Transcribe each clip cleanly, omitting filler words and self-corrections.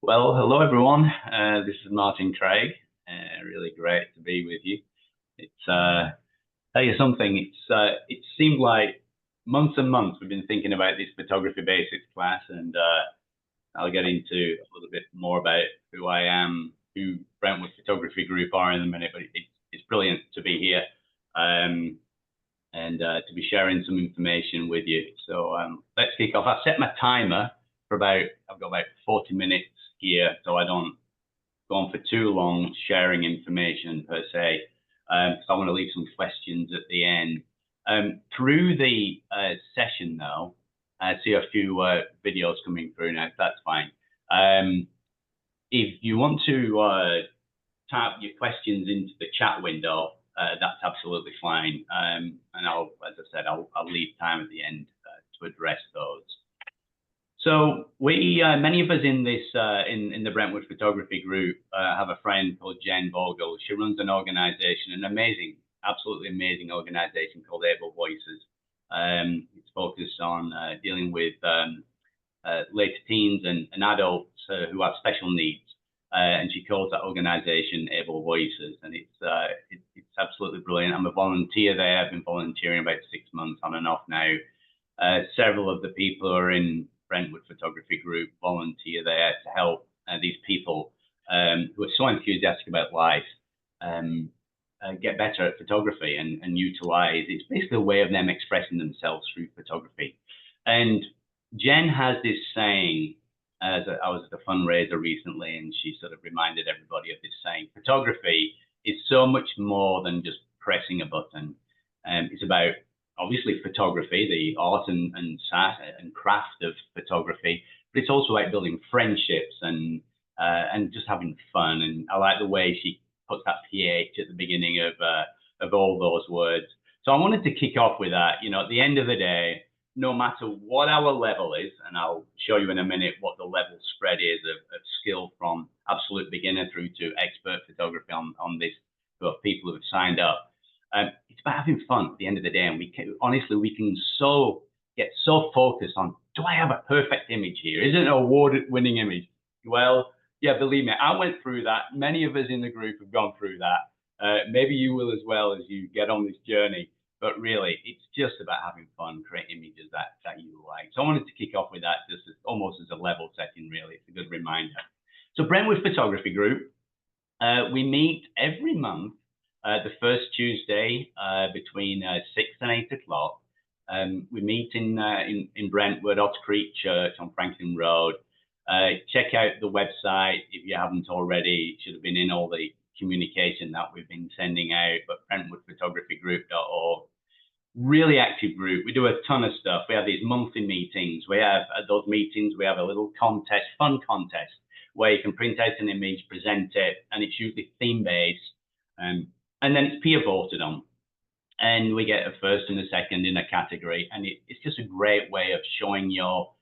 Well, hello everyone. This is Martin Craig. Really great to be with you. Tell you something. It seemed like months and months we've been thinking about this photography basics class, and I'll get into a little bit more about who I am, who Brentwood Photography Group are in a minute. But it's brilliant to be here and to be sharing some information with you. So let's kick off. I've set my timer for I've got about 40 minutes here, so I don't go on for too long sharing information per se. So I want to leave some questions at the end. Through the session though, I see a few videos coming through now, so that's fine. If you want to type your questions into the chat window, that's absolutely fine. And as I said, I'll leave time at the end to address those. So many of us in this in the Brentwood Photography Group have a friend called Jen Vogel. She runs an organization, an amazing, absolutely amazing organization called Able Voices. It's focused on dealing with later teens and adults who have special needs. And she calls that organization Able Voices, and it's absolutely brilliant. I'm a volunteer there. I've been volunteering about 6 months on and off now. Several of the people who are in Brentwood Photography Group volunteer there to help these people who are so enthusiastic about life get better at photography and utilize. It's basically a way of them expressing themselves through photography. And Jen has this saying. I was at a fundraiser recently, and she sort of reminded everybody of this saying: photography is so much more than just pressing a button. It's about, obviously, photography, the art and craft of photography, but it's also like building friendships and just having fun. And I like the way she puts that PH at the beginning of all those words. So I wanted to kick off with that. You know, at the end of the day, no matter what our level is, and I'll show you in a minute what the level spread is of skill from absolute beginner through to expert photography on this for people who have signed up. It's about having fun at the end of the day, and we can get so focused on, do I have a perfect image here? Is it an award-winning image? Well, yeah, believe me, I went through that. Many of us in the group have gone through that. Maybe you will as well as you get on this journey. But really, it's just about having fun, create images that you like. So I wanted to kick off with that just almost as a level setting, really. It's a good reminder. So Brentwood Photography Group, we meet every month, the first Tuesday between 6 and 8 o'clock. We meet in Brentwood, Otter Creek Church on Franklin Road. Check out the website if you haven't already. It should have been in all the communication that we've been sending out, but brentwoodphotographygroup.org. Really active group. We do a ton of stuff. We have these monthly meetings. We have at those meetings, we have a little contest, fun contest, where you can print out an image, present it, and it's usually theme-based. And then it's peer voted on. And we get a first and a second in a category. And it's just a great way of showing your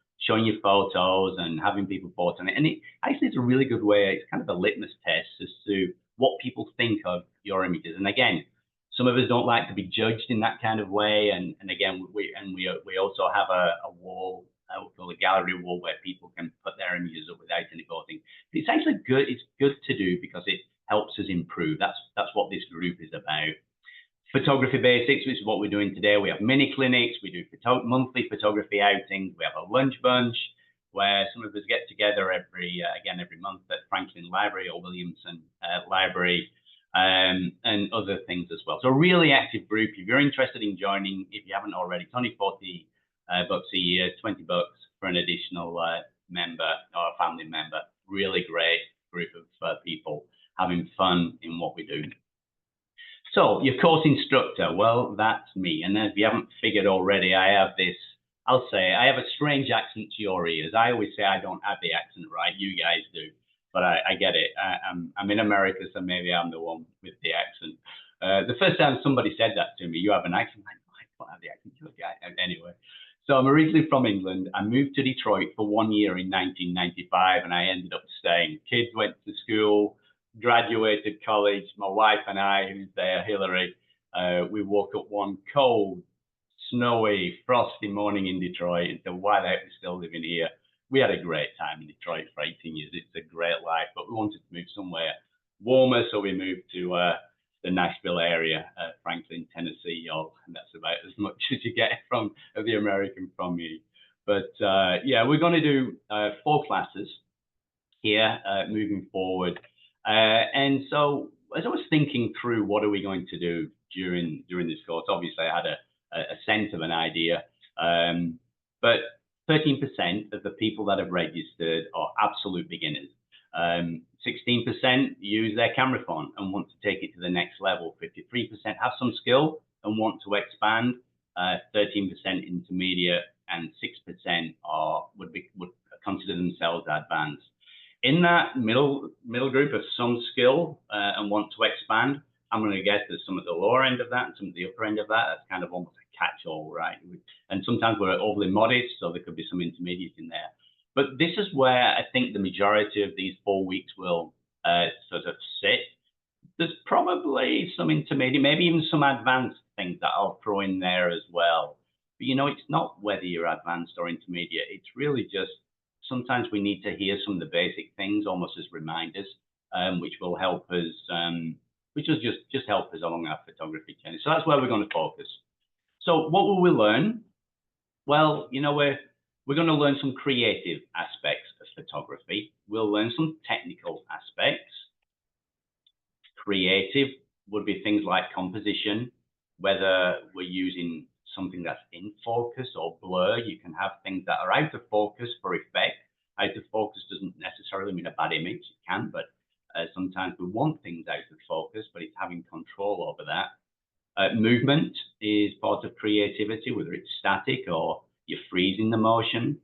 photos and having people vote on it. And actually, it's a really good way. It's kind of a litmus test as to what people think of your images. And again, some of us don't like to be judged in that kind of way. And again, we also have a wall, we call a gallery wall, where people can put their images up without any voting. But it's actually good. It's good to do because it helps us improve. That's what this group is about. Photography basics, which is what we're doing today. We have mini clinics. We do monthly photography outings. We have a lunch bunch where some of us get together every month at Franklin Library or Williamson Library, and other things as well. So a really active group. If you're interested in joining, if you haven't already, it's only $40 bucks a year, $20 bucks for an additional member or a family member. Really great group of people having fun in what we do. So your course instructor, well, that's me. And if you haven't figured already, I have a strange accent to your ears. I always say I don't have the accent right. You guys do. But I get it. I'm in America, so maybe I'm the one with the accent. The first time somebody said that to me, you have an accent, I don't have the accent. Anyway, so I'm originally from England. I moved to Detroit for 1 year in 1995, and I ended up staying. Kids went to school, graduated college. My wife and I, who's there, Hillary, we woke up one cold, snowy, frosty morning in Detroit and said, why the heck are we still living here? we had a great time in Detroit for 18 years. It's a great life, but we wanted to move somewhere warmer, so we moved to the Nashville area, Franklin, Tennessee, and that's about as much as you get from the American from me. But yeah, we're going to do 4 classes here moving forward. And so as I was thinking through what are we going to do during this course, obviously I had a sense of an idea, but 13% of the people that have registered are absolute beginners. 16% use their camera phone and want to take it to the next level. 53% have some skill and want to expand. 13% intermediate, and 6% would consider themselves advanced. In that middle group of some skill and want to expand, I'm going to guess there's some at the lower end of that and some at the upper end of that. That's kind of almost a catch-all, right? And sometimes we're overly modest, so there could be some intermediate in there. But this is where I think the majority of these 4 weeks will sort of sit. There's probably some intermediate, maybe even some advanced things that I'll throw in there as well. But you know, it's not whether you're advanced or intermediate. It's really just sometimes we need to hear some of the basic things almost as reminders, which will help us, which will just help us along our photography journey. So that's where we're going to focus. So what will we learn? Well, you know, we're going to learn some creative aspects of photography. We'll learn some technical aspects. Creative would be things like composition, whether we're using something that's in focus or blur. You can have things that are out of focus for effect. Out of focus doesn't necessarily mean a bad image. It can, but sometimes we want things out of focus, but it's having control over that. Movement is part of creativity, whether it's static or you're freezing the motion,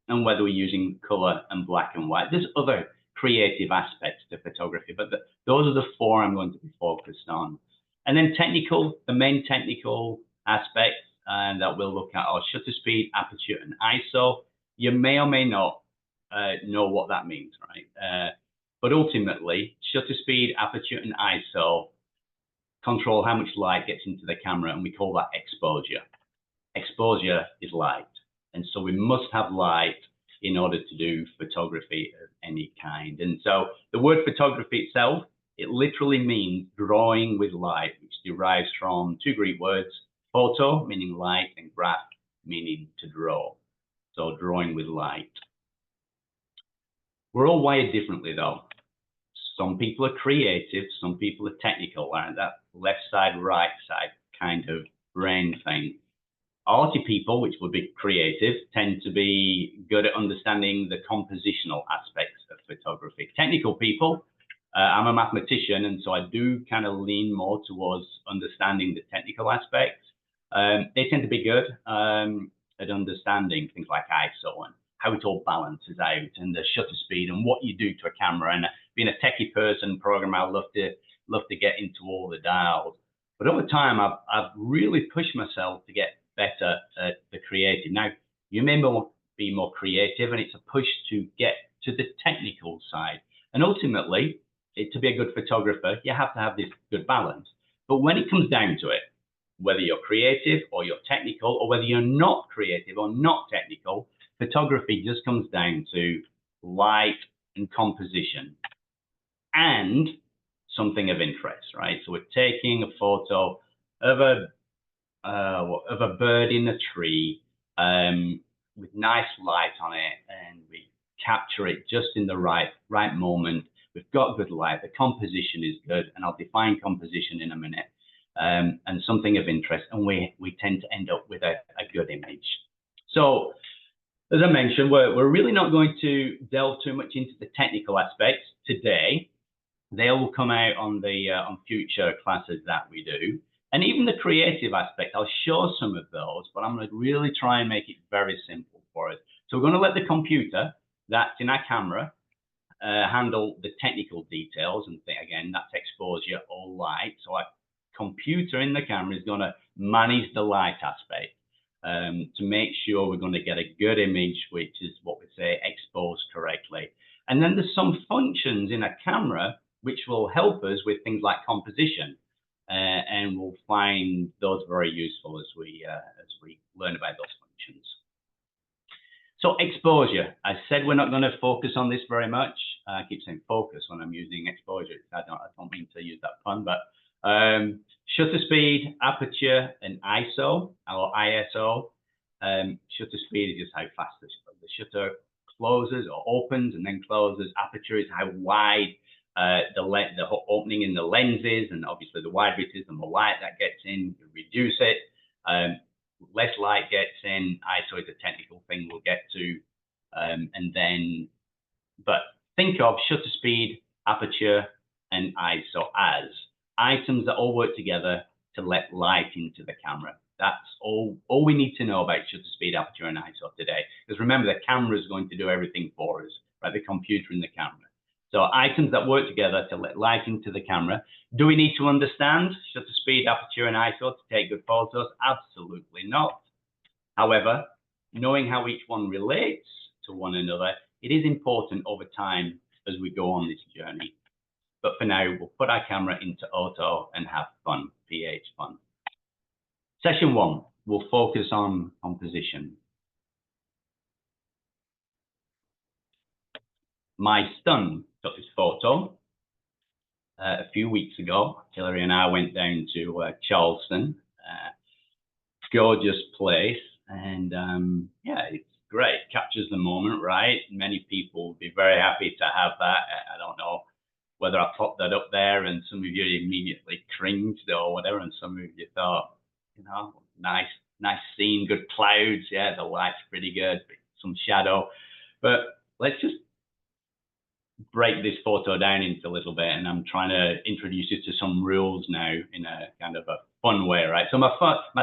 and whether we're using color and black and white. There's other creative aspects to photography, but those are the 4 I'm going to be focused on. And then technical, the main technical aspects that we'll look at are shutter speed, aperture, and ISO. You may or may not know what that means, right? But ultimately, shutter speed, aperture, and ISO control how much light gets into the camera, and we call that exposure. Exposure is light, and so we must have light in order to do photography of any kind. And so the word photography itself, it literally means drawing with light, which derives from 2 Greek words, photo, meaning light, and graph, meaning to draw. So drawing with light. We're all wired differently though. Some people are creative, some people are technical, and that left side, right side kind of brain thing. Arty people, which would be creative, tend to be good at understanding the compositional aspects of photography. Technical people, I'm a mathematician, and so I do kind of lean more towards understanding the technical aspects. They tend to be good at understanding things like ISO and how it all balances out, and the shutter speed and what you do to a camera. And being a techie person, programmer, I love to get into all the dials. But over time, I've really pushed myself to get better at the creative. Now, you may be more creative, and it's a push to get to the technical side. And ultimately, to be a good photographer, you have to have this good balance. But when it comes down to it, whether you're creative or you're technical, or whether you're not creative or not technical, photography just comes down to light and composition and something of interest, right? So we're taking a photo of a bird in a tree with nice light on it, and we capture it just in the right moment. We've got good light, the composition is good, and I'll define composition in a minute, and something of interest, and we tend to end up with a good image. So as I mentioned, we're really not going to delve too much into the technical aspects today. They will come out on future classes that we do. And even the creative aspect, I'll show some of those, but I'm going to really try and make it very simple for us. So we're going to let the computer that's in our camera handle the technical details. And again, that's exposure or light. So our computer in the camera is going to manage the light aspect to make sure we're going to get a good image, which is what we say exposed correctly. And then there's some functions in a camera which will help us with things like composition. And we'll find those very useful as we learn about those functions. So exposure, I said we're not going to focus on this very much. I keep saying focus when I'm using exposure. I don't mean to use that pun, but shutter speed, aperture, and ISO or ISO. Shutter speed is just how fast the shutter closes or opens and then closes. Aperture is how wide the opening in the lens is, and obviously the wider it is, the more light that gets in. You reduce it. Less light gets in. ISO is a technical thing we'll get to, but think of shutter speed, aperture, and ISO as items that all work together to let light into the camera. That's all we need to know about shutter speed, aperture, and ISO today. Because remember, the camera is going to do everything for us, right? The computer and the camera. So items that work together to let light into the camera. Do we need to understand shutter speed, aperture, and ISO to take good photos? Absolutely not. However, knowing how each one relates to one another, it is important over time as we go on this journey. But for now, we'll put our camera into auto and have fun, PH fun. Session 1, we'll focus on composition. My son took this photo a few weeks ago. Hillary and I went down to Charleston. Gorgeous place, and yeah, it's great. Captures the moment, right? Many people would be very happy to have that. I don't know whether I popped that up there and some of you immediately cringed or whatever, and some of you thought, you know, nice scene, good clouds. Yeah, the light's pretty good, some shadow. But let's just break this photo down into a little bit, and I'm trying to introduce you to some rules now in a kind of a fun way, right? So my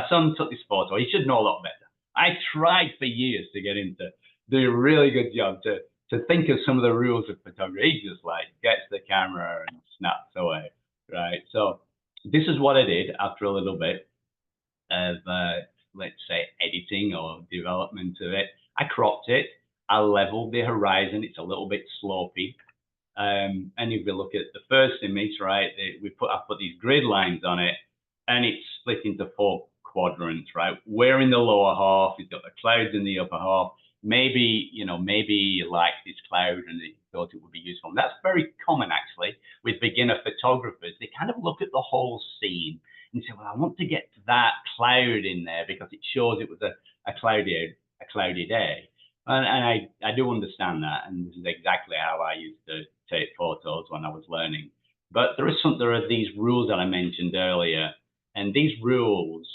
son took this photo. He should know a lot better. I tried for years to get him to do a really good job to think of some of the rules of photography. He just like gets the camera and snaps away, right? So this is what I did after a little bit of, let's say, editing or development of it. I cropped it. I leveled the horizon. It's a little bit slopey. And if we look at the first image, right, I put these grid lines on it, and it's split into 4 quadrants, right? We're in the lower half. You've got the clouds in the upper half. Maybe you like this cloud and you thought it would be useful. And that's very common, actually, with beginner photographers. They kind of look at the whole scene and say, well, I want to get to that cloud in there because it shows it was a cloudy day. And I do understand that, and this is exactly how I used to take photos when I was learning. But there are these rules that I mentioned earlier, and these rules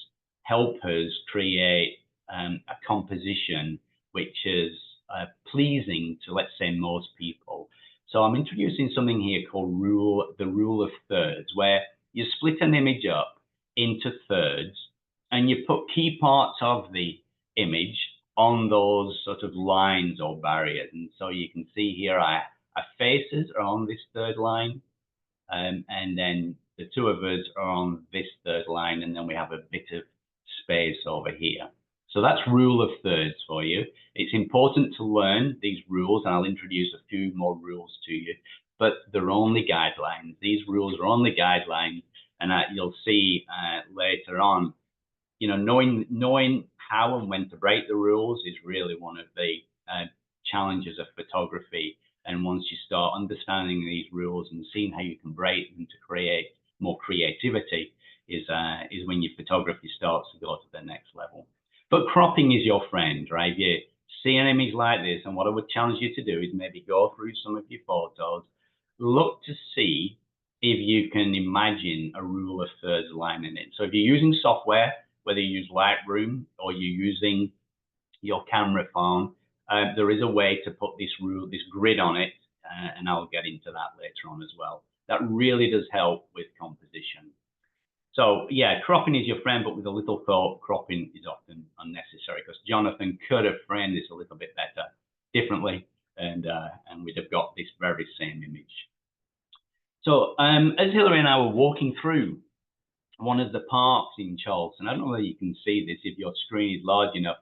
help us create a composition which is pleasing to, let's say, most people. So I'm introducing something here called the rule of thirds, where you split an image up into thirds, and you put key parts of the image on those sort of lines or barriers. And so you can see here our faces are on this third line, and then the two of us are on this third line, and then we have a bit of space over here. So that's rule of thirds for you. It's important to learn these rules, and I'll introduce a few more rules to you, but they're only guidelines. These rules are only guidelines, and you'll see later on, you know, knowing how and when to break the rules is really one of the challenges of photography. And once you start understanding these rules and seeing how you can break them to create more creativity is when your photography starts to go to the next level. But cropping is your friend, right? You see an image like this, and what I would challenge you to do is maybe go through some of your photos, look to see if you can imagine a rule of thirds line in it. So if you're using software, whether you use Lightroom or you're using your camera phone, there is a way to put this grid on it, and I'll get into that later on as well. That really does help with composition. So yeah, cropping is your friend, but with a little thought, cropping is often unnecessary, because Jonathan could have framed this a little bit better, differently, and we'd have got this very same image. So as Hillary and I were walking through one of the parks in Charleston, I don't know whether you can see this if your screen is large enough,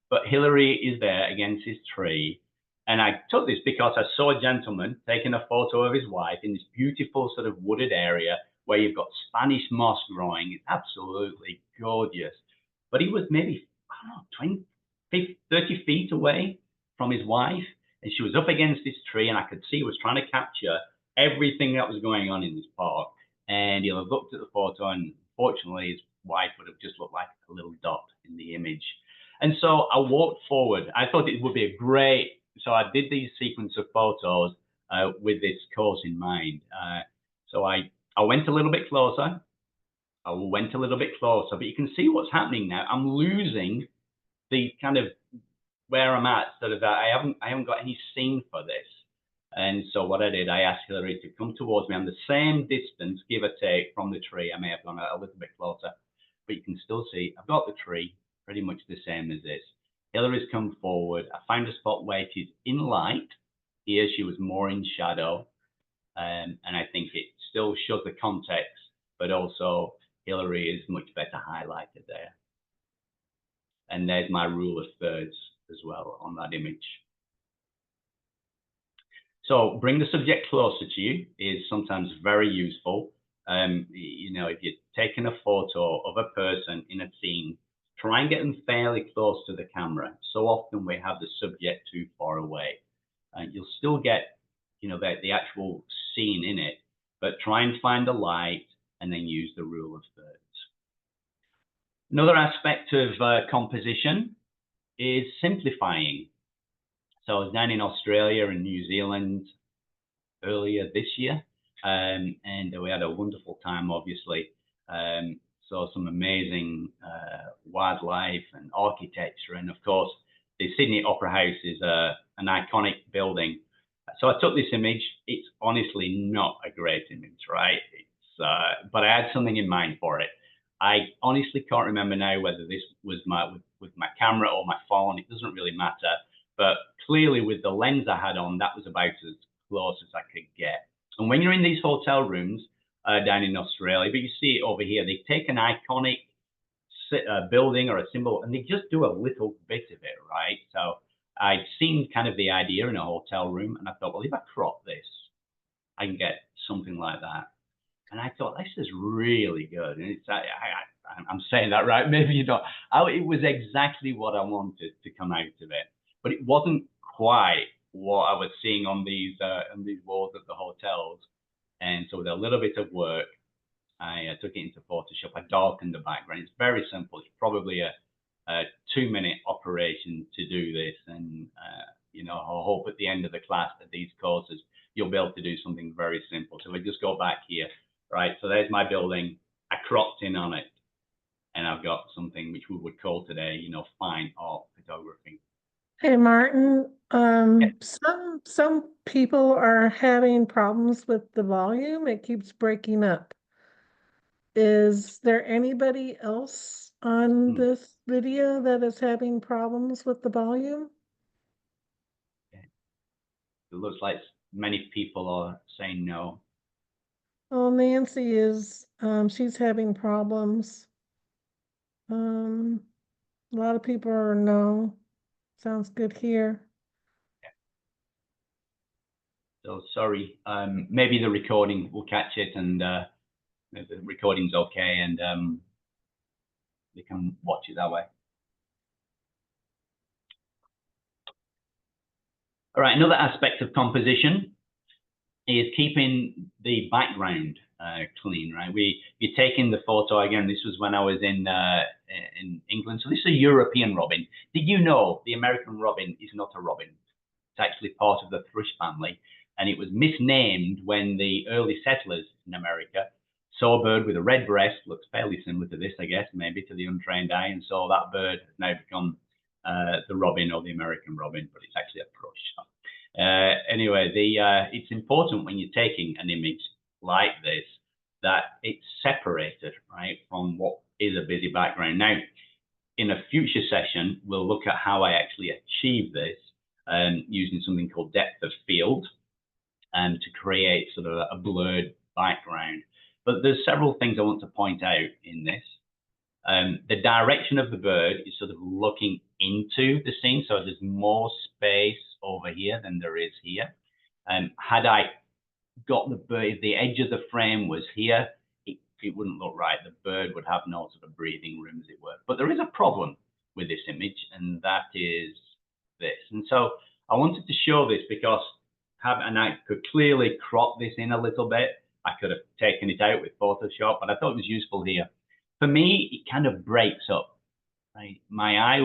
but Hillary is there against his tree. And I took this because I saw a gentleman taking a photo of his wife in this beautiful sort of wooded area where you've got Spanish moss growing. It's absolutely gorgeous. But he was maybe, I don't know, 20, 30 feet away. from his wife, and she was up against this tree, and I could see he was trying to capture everything that was going on in this park. And he'll have looked at the photo, and fortunately, his wife would have just looked like a little dot in the image. And so I walked forward. I thought it would be a great, so I did these sequence of photos with this course in mind. So I went a little bit closer. But you can see what's happening now. I'm losing the kind of where I'm at, sort of that I haven't got any scene for this. And so what I did, I asked Hillary to come towards me on the same distance, give or take, from the tree. I may have gone a little bit closer, but you can still see I've got the tree pretty much the same as this. Hillary's come forward. I found a spot where she's in light. Here she was more in shadow. And I think it still shows the context, but also Hillary is much better highlighted there. And there's my rule of thirds as well on that image. So bring the subject closer to you is sometimes very useful. You know, if you're taking a photo of a person in a scene, try and get them fairly close to the camera. So often we have the subject too far away. You'll still get, you know, the actual scene in it, but try and find the light and then use the rule of thirds. Another aspect of composition is simplifying. So I was down in Australia and New Zealand earlier this year, and we had a wonderful time, obviously. Saw some amazing wildlife and architecture, and of course, the Sydney Opera House is an iconic building. So I took this image. It's honestly not a great image, right? But I had something in mind for it. I honestly can't remember now whether this was with my camera or my phone. It doesn't really matter. But clearly with the lens I had on, that was about as close as I could get. And when you're in these hotel rooms down in Australia, but you see it over here, they take an iconic building or a symbol and they just do a little bit of it, right? So I'd seen kind of the idea in a hotel room and I thought, well, if I crop this, I can get something like that. And I thought, this is really good. And it's, I'm saying that right, maybe you don't. It was exactly what I wanted to come out of it. But it wasn't quite what I was seeing on these walls of the hotels. And so with a little bit of work, I took it into Photoshop. I darkened the background. It's very simple. It's probably a 2-minute operation to do this. And, you know, I hope at the end of the class at these courses, you'll be able to do something very simple. So if I just go back here, right? So there's my building. I cropped in on it. And I've got something which we would call today, you know, fine art photography. Hey, Martin, some people are having problems with the volume. It keeps breaking up. Is there anybody else on this video that is having problems with the volume? Okay. It looks like many people are saying no. Oh, Nancy is, she's having problems. A lot of people are no. Sounds good here. So sorry, maybe the recording will catch it and the recording's okay and they can watch it that way. All right, another aspect of composition is keeping the background clean, right? You're taking the photo again. This was when I was in England. So this is a European robin. Did you know the American robin is not a robin? It's actually part of the thrush family. And it was misnamed when the early settlers in America saw a bird with a red breast, looks fairly similar to this, I guess, maybe to the untrained eye, and so that bird has now become the robin or the American robin, but it's actually a thrush. Anyway, it's important when you're taking an image like this that it's separated, right, from what is a busy background. Now, in a future session, we'll look at how I actually achieve this using something called depth of field to create sort of a blurred background. But there's several things I want to point out in this. The direction of the bird is sort of looking into the scene, so there's more space over here than there is here. Had I got the bird, if the edge of the frame was here, it wouldn't look right. The bird would have no sort of breathing room, as it were. But there is a problem with this image, and that is this. And so I wanted to show this because and I could clearly crop this in a little bit. I could have taken it out with Photoshop, but I thought it was useful here. For me, it kind of breaks up. Right? My eye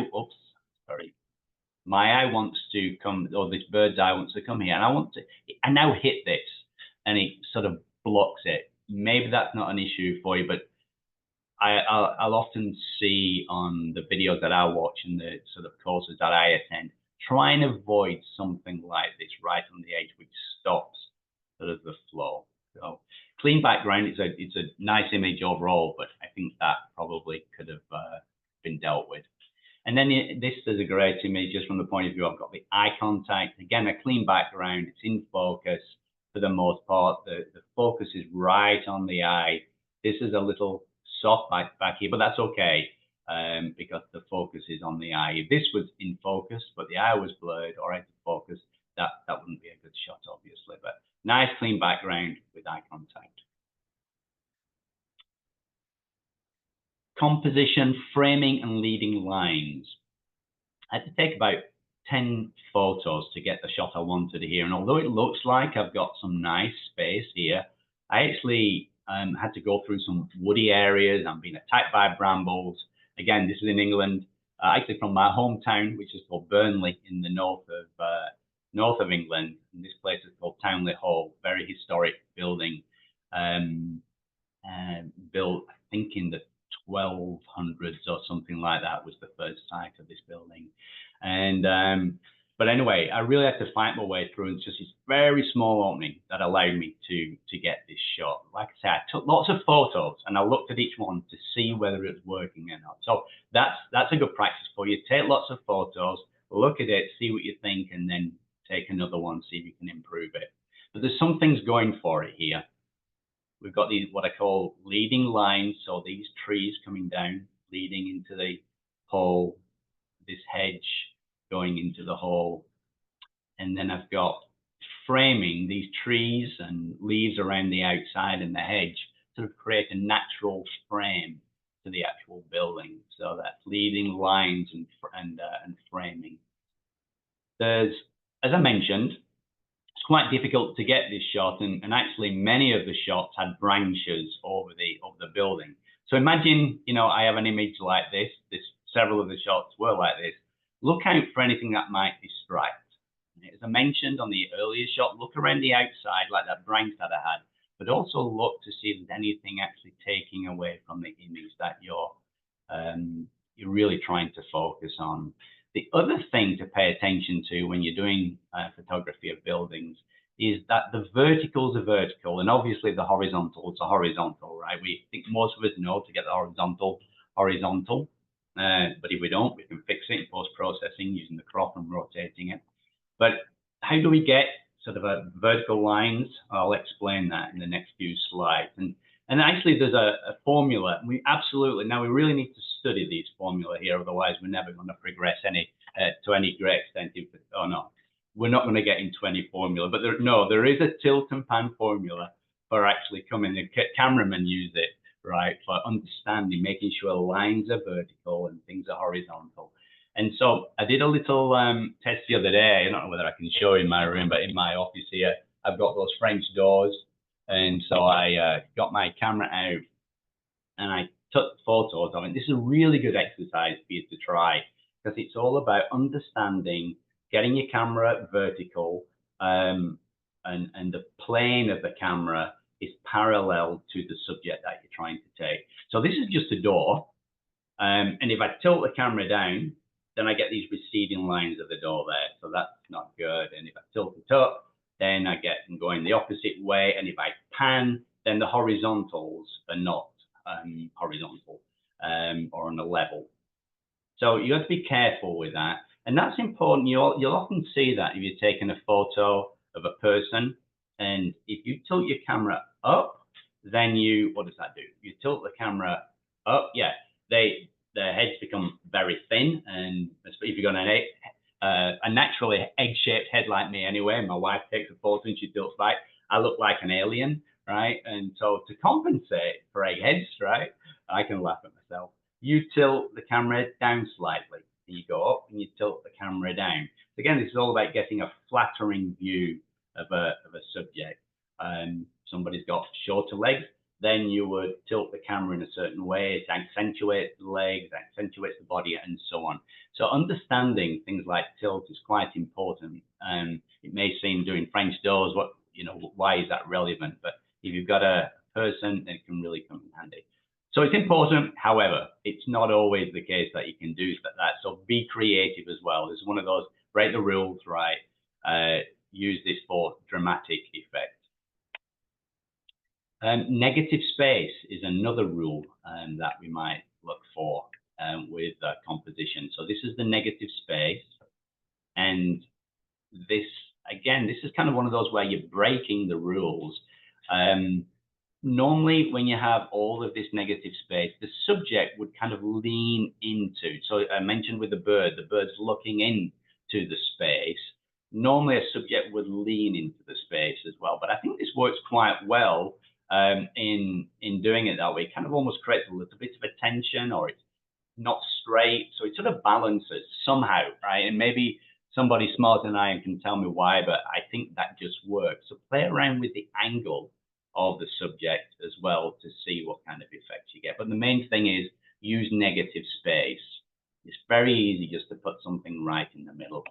wants to come, or this bird's eye wants to come here, and I now hit this, and it sort of blocks it. Maybe that's not an issue for you, but I'll often see on the videos that I watch and the sort of courses that I attend, try and avoid something like this right on the edge, which stops sort of the flow. So clean background, it's a nice image overall, but I think that probably could have been dealt with. And then this is a great image just from the point of view, I've got the eye contact. Again, a clean background, it's in focus for the most part. The focus is right on the eye. This is a little soft back here, but that's okay because the focus is on the eye. If this was in focus, but the eye was blurred or out of focus, that wouldn't be a good shot, obviously. But nice clean background with eye contact. Composition, framing, and leading lines. I had to take about 10 photos to get the shot I wanted here. And although it looks like I've got some nice space here, I actually had to go through some woody areas. I'm being attacked by brambles. Again, this is in England, actually from my hometown, which is called Burnley in the north of England. And this place is called Townley Hall, very historic building, built, I think, in the 1200s or something like that was the first site of this building. And but anyway, I really had to fight my way through, and it's just this very small opening that allowed me to get this shot. Like I said, I took lots of photos and I looked at each one to see whether it was working or not. So that's a good practice for you. Take lots of photos, look at it, see what you think, and then take another one, see if you can improve it. But there's some things going for it here. We've got these, what I call leading lines. So these trees coming down, leading into the hole, this hedge going into the hole. And then I've got framing these trees and leaves around the outside and the hedge to create a natural frame to the actual building. So that's leading lines and framing. There's, as I mentioned, it's quite difficult to get this shot, and actually many of the shots had branches over the building. So imagine, you know, I have an image like this. Several of the shots were like this. Look out for anything that might distract. As I mentioned on the earlier shot, look around the outside like that branch that I had, but also look to see if there's anything actually taking away from the image that you're really trying to focus on. The other thing to pay attention to when you're doing photography of buildings is that the verticals are vertical, and obviously the horizontals are horizontal, right? We think most of us know to get the horizontal, but if we don't, we can fix it in post-processing using the crop and rotating it. But how do we get sort of a vertical lines? I'll explain that in the next few slides. And actually there's a formula. We really need to study these formula here, otherwise we're never going to progress to any great extent. We're not going to get into any formula, but there is a tilt and pan formula for actually coming. The cameramen use it, right, for understanding, making sure lines are vertical and things are horizontal. And so I did a little test the other day. I don't know whether I can show you in my room, but in my office here, I've got those French doors. And so I got my camera out and I took photos of it. This is a really good exercise for you to try, because it's all about understanding, getting your camera vertical, and the plane of the camera is parallel to the subject that you're trying to take. So this is just a door. And if I tilt the camera down, then I get these receding lines of the door there. So that's not good. And if I tilt it up, then I get them going the opposite way. And if I pan, then the horizontals are not horizontal or on a level. So you have to be careful with that. And that's important. You'll often see that if you're taking a photo of a person, and if you tilt your camera up, then what does that do? You tilt the camera up, yeah, their heads become very thin, and if you've got a naturally egg-shaped head like me anyway, my wife takes a photo and she tilts back, I look like an alien, right? And so to compensate for eggheads, right, I can laugh at myself. You tilt the camera down slightly. and you go up and you tilt the camera down. Again, this is all about getting a flattering view of a subject. Somebody's got shorter legs, then you would tilt the camera in a certain way to accentuate the legs, accentuate the body, and so on. So understanding things like tilt is quite important. It may seem doing French doors, why is that relevant? But if you've got a person, it can really come in handy. So it's important. However, it's not always the case that you can do that. So be creative as well. This is one of those, break the rules, right? Use this for dramatic effect. Negative space is another rule that we might look for with composition. So this is the negative space. And this, again, this is kind of one of those where you're breaking the rules. Normally, when you have all of this negative space, the subject would kind of lean into. So I mentioned with the bird's looking into the space. Normally, a subject would lean into the space as well. But I think this works quite well in doing it that way. It kind of almost creates a little bit of a tension, or it's not straight. So it sort of balances somehow, right? And maybe somebody smarter than I am can tell me why, but I think that just works. So play around with the angle of the subject as well to see what kind of effects you get. But the main thing is use negative space. It's very easy just to put something right in the middle.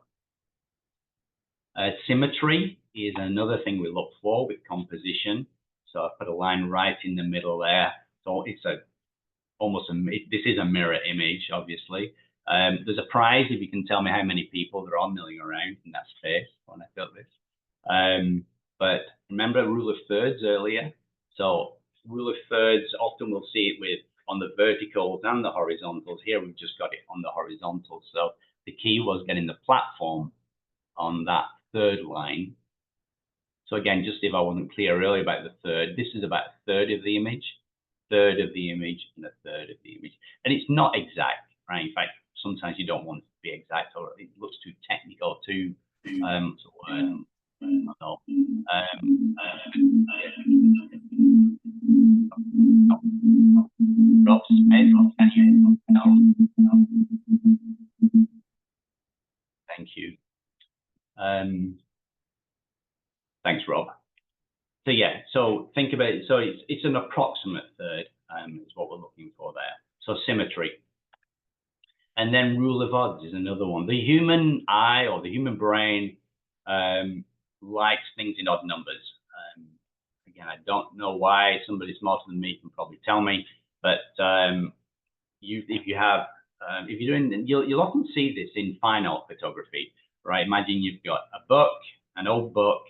Symmetry is another thing we look for with composition. So I put a line right in the middle there. So it's this is a mirror image, obviously. There's a prize if you can tell me how many people there are milling around in that space when I built this. But remember rule of thirds earlier? So rule of thirds, often we'll see it on the verticals and the horizontals. Here we've just got it on the horizontals. So the key was getting the platform on that third line. So again, just if I wasn't clear earlier about the third, this is about a third of the image, and a third of the image. And it's not exact, right? In fact, sometimes you don't want it to be exact, or it looks too technical, too Thank you. Thanks, Rob. So yeah, so think about it. So it's an approximate third is what we're looking for there. So symmetry. And then rule of odds is another one. The human eye or the human brain likes things in odd numbers. Again, I don't know why. Somebody smarter than me can probably tell me. But if you're doing, you'll often see this in fine art photography, right? Imagine you've got a book, an old book,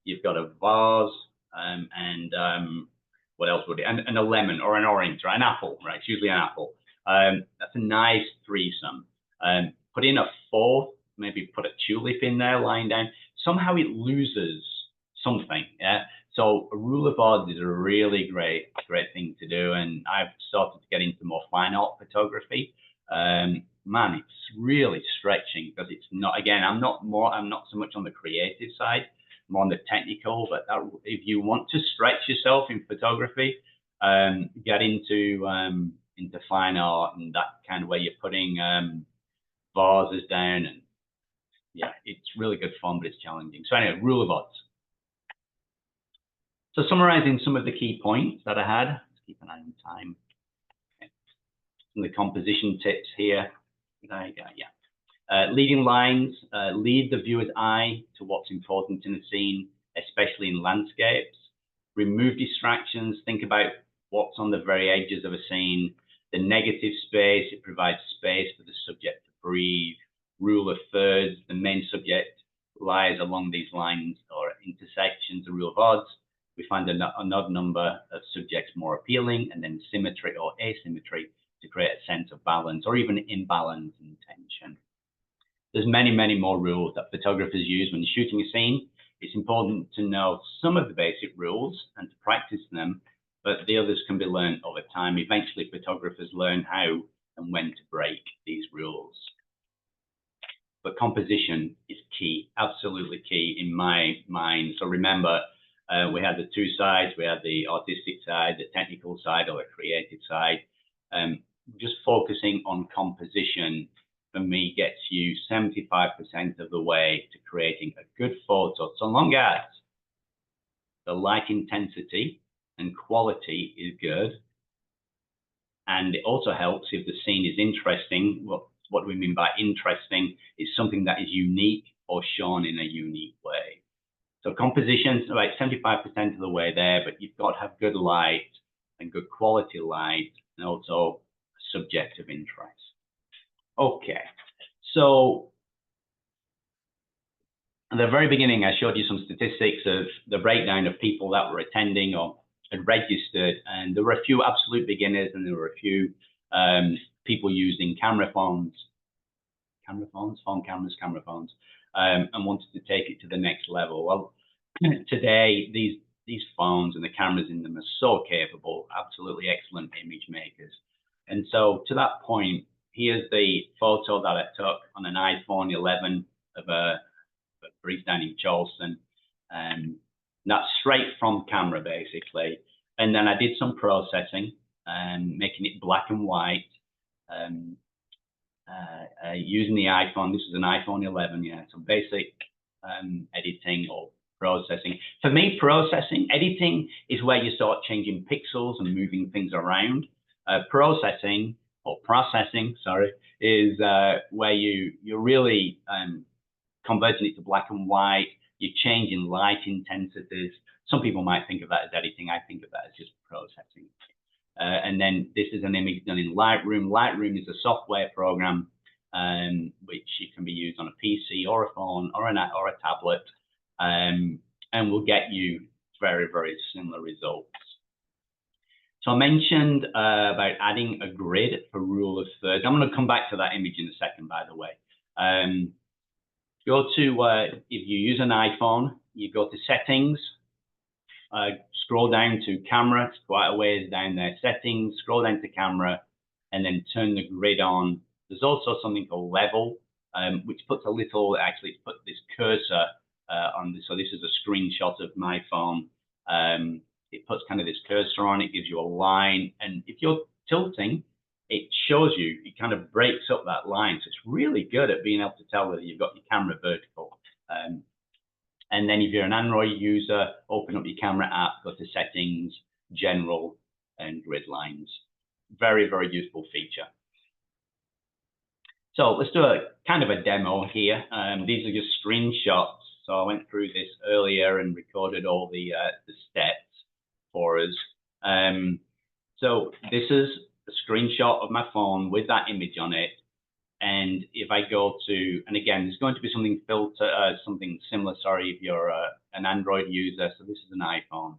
you've got a vase, and what else would it? And a lemon or an orange, right? An apple, right? It's usually an apple. That's a nice threesome. Put in a fourth, maybe put a tulip in there lying down. Somehow it loses something, yeah? So a rule of odds is a really great thing to do. And I've started to get into more fine art photography. Man, it's really stretching because it's not, again, I'm not so much on the creative side, more on the technical, but if you want to stretch yourself in photography, get into fine art and that kind of way you're putting vases down, and yeah, it's really good fun, but it's challenging. So anyway, rule of odds. So summarizing some of the key points that I had, let's keep an eye on time. Okay. Some of the composition tips here. There you go, yeah. Leading lines, lead the viewer's eye to what's important in a scene, especially in landscapes. Remove distractions, think about what's on the very edges of a scene. The negative space, it provides space for the subject to breathe. Rule of thirds, the main subject lies along these lines or intersections. The rule of odds, we find an odd number of subjects more appealing, and then symmetry or asymmetry to create a sense of balance or even imbalance and tension. There's many, many more rules that photographers use when shooting a scene. It's important to know some of the basic rules and to practice them, but the others can be learned over time. Eventually, photographers learn how and when to break these rules. But composition is key, absolutely key in my mind. So remember, we had the two sides. We had the artistic side, the technical side, or the creative side. Just focusing on composition for me gets you 75% of the way to creating a good photo, so long as the light intensity and quality is good. And it also helps if the scene is interesting. What do we mean by interesting? It's something that is unique or shown in a unique way. So composition's about 75% of the way there, but you've got to have good light and good quality light, and also subjective interest. Okay, so at the very beginning, I showed you some statistics of the breakdown of people that were attending or had registered, and there were a few absolute beginners, and there were a few people using phone cameras, and wanted to take it to the next level. Well, today, these phones and the cameras in them are so capable, absolutely excellent image makers. And so to that point, here's the photo that I took on an iPhone 11 of a brief down in Charleston. That's straight from camera, basically. And then I did some processing, making it black and white, using the iPhone. This is an iPhone 11, yeah. So basic editing or processing. For me, editing is where you start changing pixels and moving things around. Processing, sorry, is where you're really converting it to black and white. You're changing light intensities. Some people might think of that as editing. I think of that as just processing. And then this is an image done in Lightroom. Lightroom is a software program which can be used on a PC or a phone or a tablet, and will get you very, very similar results. So I mentioned about adding a grid for rule of thirds. I'm going to come back to that image in a second, by the way. Go to, if you use an iPhone, you go to settings, scroll down to camera, it's quite a ways down there, settings, scroll down to camera, and then turn the grid on. There's also something called level, which puts a little, actually put this cursor on this. So this is a screenshot of my phone. It puts kind of this cursor on, it gives you a line, and if you're tilting, it shows you, it kind of breaks up that line. So it's really good at being able to tell whether you've got your camera vertical. And then if you're an Android user, open up your camera app, go to settings, general, and grid lines. Very, very useful feature. So let's do a kind of a demo here. These are just screenshots. So I went through this earlier and recorded all the steps for us. So this is a screenshot of my phone with that image on it. And if I go to, and again, there's going to be something something similar, sorry, if you're an Android user. So this is an iPhone.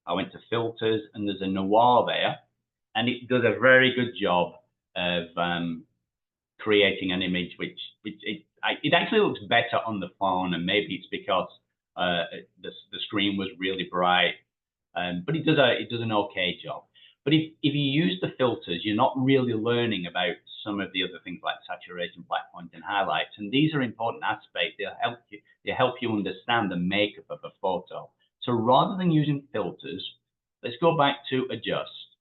I went to filters, and there's a noir there, and it does a very good job of creating an image which it actually looks better on the phone, and maybe it's because the screen was really bright, but it does an okay job. But if you use the filters, you're not really learning about some of the other things like saturation, black point, and highlights. And these are important aspects. They help you understand the makeup of a photo. So rather than using filters, let's go back to adjust.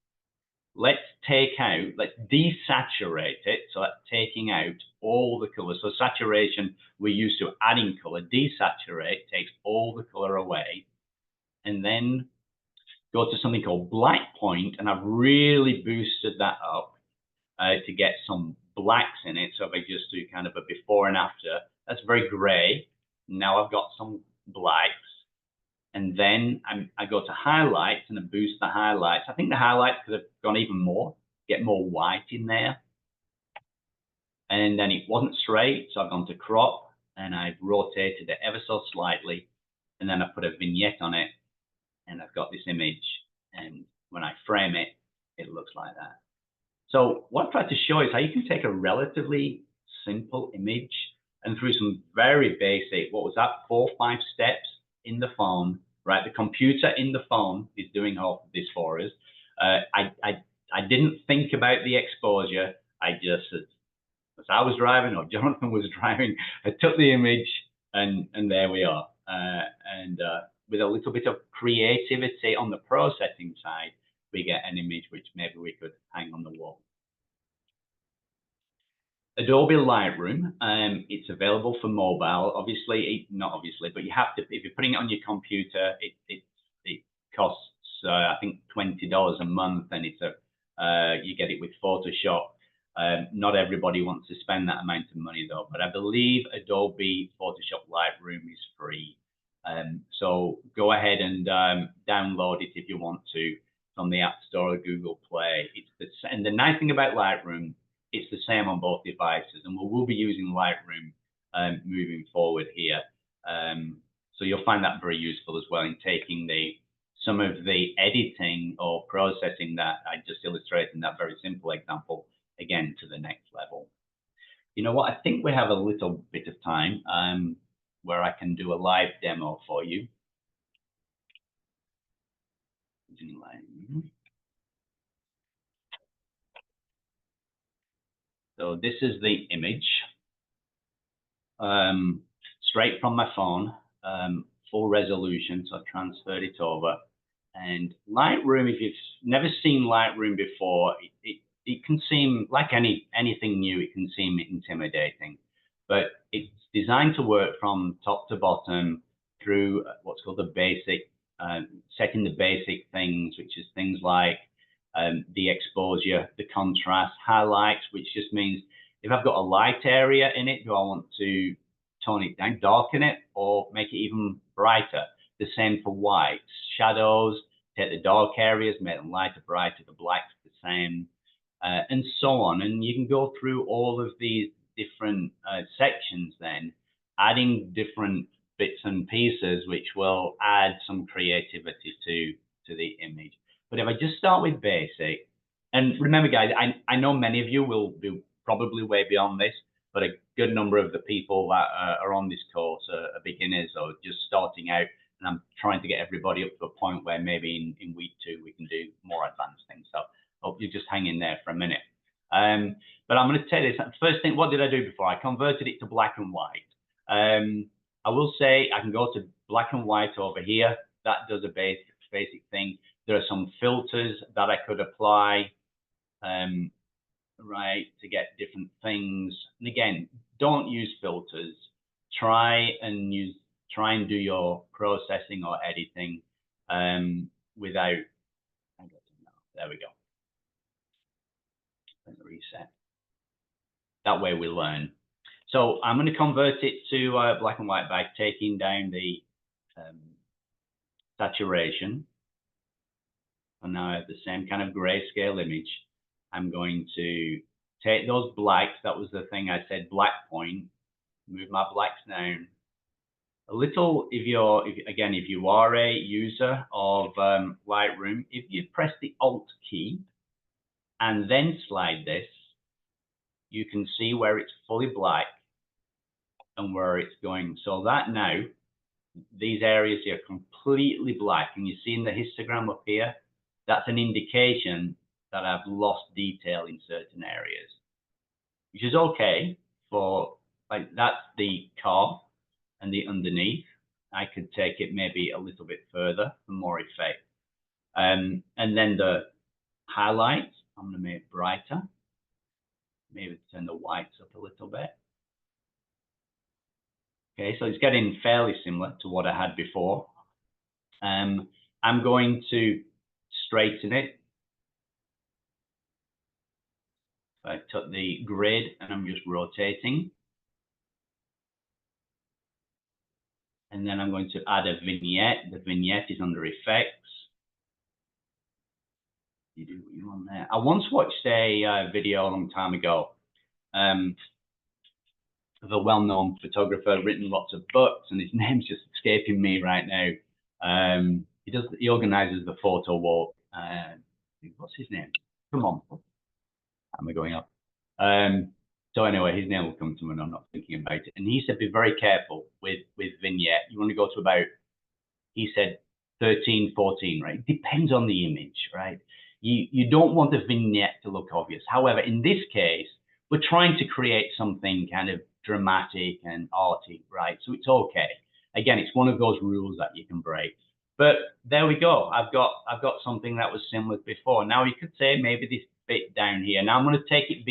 Let's desaturate it. So that's taking out all the color. So saturation, we're used to adding color. Desaturate takes all the color away. And then go to something called black point, and I've really boosted that up to get some blacks in it. So if I just do kind of a before and after, that's very gray. Now I've got some blacks. And then I go to highlights and I boost the highlights. I think the highlights could have gone even more, get more white in there. And then it wasn't straight, so I've gone to crop and I've rotated it ever so slightly. And then I put a vignette on it, and I've got this image. And when I frame it, it looks like that. So what I've tried to show is how you can take a relatively simple image, and through some very basic, what was that, 4 or 5 steps in the phone, right? The computer in the phone is doing all of this for us. I didn't think about the exposure. I just, as I was driving or Jonathan was driving, I took the image, and there we are. With a little bit of creativity on the processing side, we get an image which maybe we could hang on the wall. Adobe Lightroom, it's available for mobile. Obviously, not obviously, but you have to, if you're putting it on your computer, it costs, I think $20 a month, and it's you get it with Photoshop. Not everybody wants to spend that amount of money though, but I believe Adobe Photoshop Lightroom is free. So go ahead and download it if you want to from the App Store or Google Play. And the nice thing about Lightroom, it's the same on both devices, and we will be using Lightroom moving forward here. So you'll find that very useful as well in taking some of the editing or processing that I just illustrated in that very simple example again to the next level. You know what? I think we have a little bit of time where I can do a live demo for you. So this is the image, straight from my phone, full resolution. So I transferred it over. And Lightroom, if you've never seen Lightroom before, it can seem like anything new. It can seem intimidating, but it's designed to work from top to bottom through what's called the basic, setting the basic things, which is things like the exposure, the contrast, highlights, which just means if I've got a light area in it, do I want to tone it down, darken it, or make it even brighter? The same for whites, shadows, take the dark areas, make them lighter, brighter, the blacks the same, and so on. And you can go through all of these different sections then, adding different bits and pieces, which will add some creativity to the image. But if I just start with basic, and remember guys, I know many of you will be probably way beyond this, but a good number of the people that are on this course are beginners or just starting out, and I'm trying to get everybody up to a point where maybe in week 2 we can do more advanced things. So hope you just hang in there for a minute. But I'm going to tell you this. First thing, what did I do before? I converted it to black and white. I will say I can go to black and white over here. That does a basic thing. There are some filters that I could apply, right, to get different things. And again, don't use filters. Try and do your processing or editing without. There we go. Reset. That way we learn. So I'm going to convert it to black and white by taking down the saturation. And now I have the same kind of grayscale image. I'm going to take those blacks. That was the thing I said, black point. Move my blacks down a little. If you are a user of Lightroom, if you press the Alt key and then slide this, you can see where it's fully black and where it's going. So that now, these areas here are completely black, and you see in the histogram up here, that's an indication that I've lost detail in certain areas, which is okay for, like, that's the car and the underneath. I could take it maybe a little bit further for more effect. And then the highlights, I'm going to make brighter. Maybe turn the whites up a little bit. Okay, so it's getting fairly similar to what I had before. I'm going to straighten it. So I took the grid and I'm just rotating. And then I'm going to add a vignette. The vignette is under effects. You do what you want there. I once watched a video a long time ago of a well-known photographer, written lots of books, and his name's just escaping me right now. He organizes the photo walk. What's his name? Come on. How am I going up? So anyway, his name will come to me when I'm not thinking about it. And he said, be very careful with vignette. You want to go to about, he said, 13, 14, right? It depends on the image, right? You don't want the vignette to look obvious. However, in this case, we're trying to create something kind of dramatic and arty, right? So it's okay. Again, it's one of those rules that you can break. But there we go. I've got something that was similar before. Now you could say maybe this bit down here. Now I'm going to take it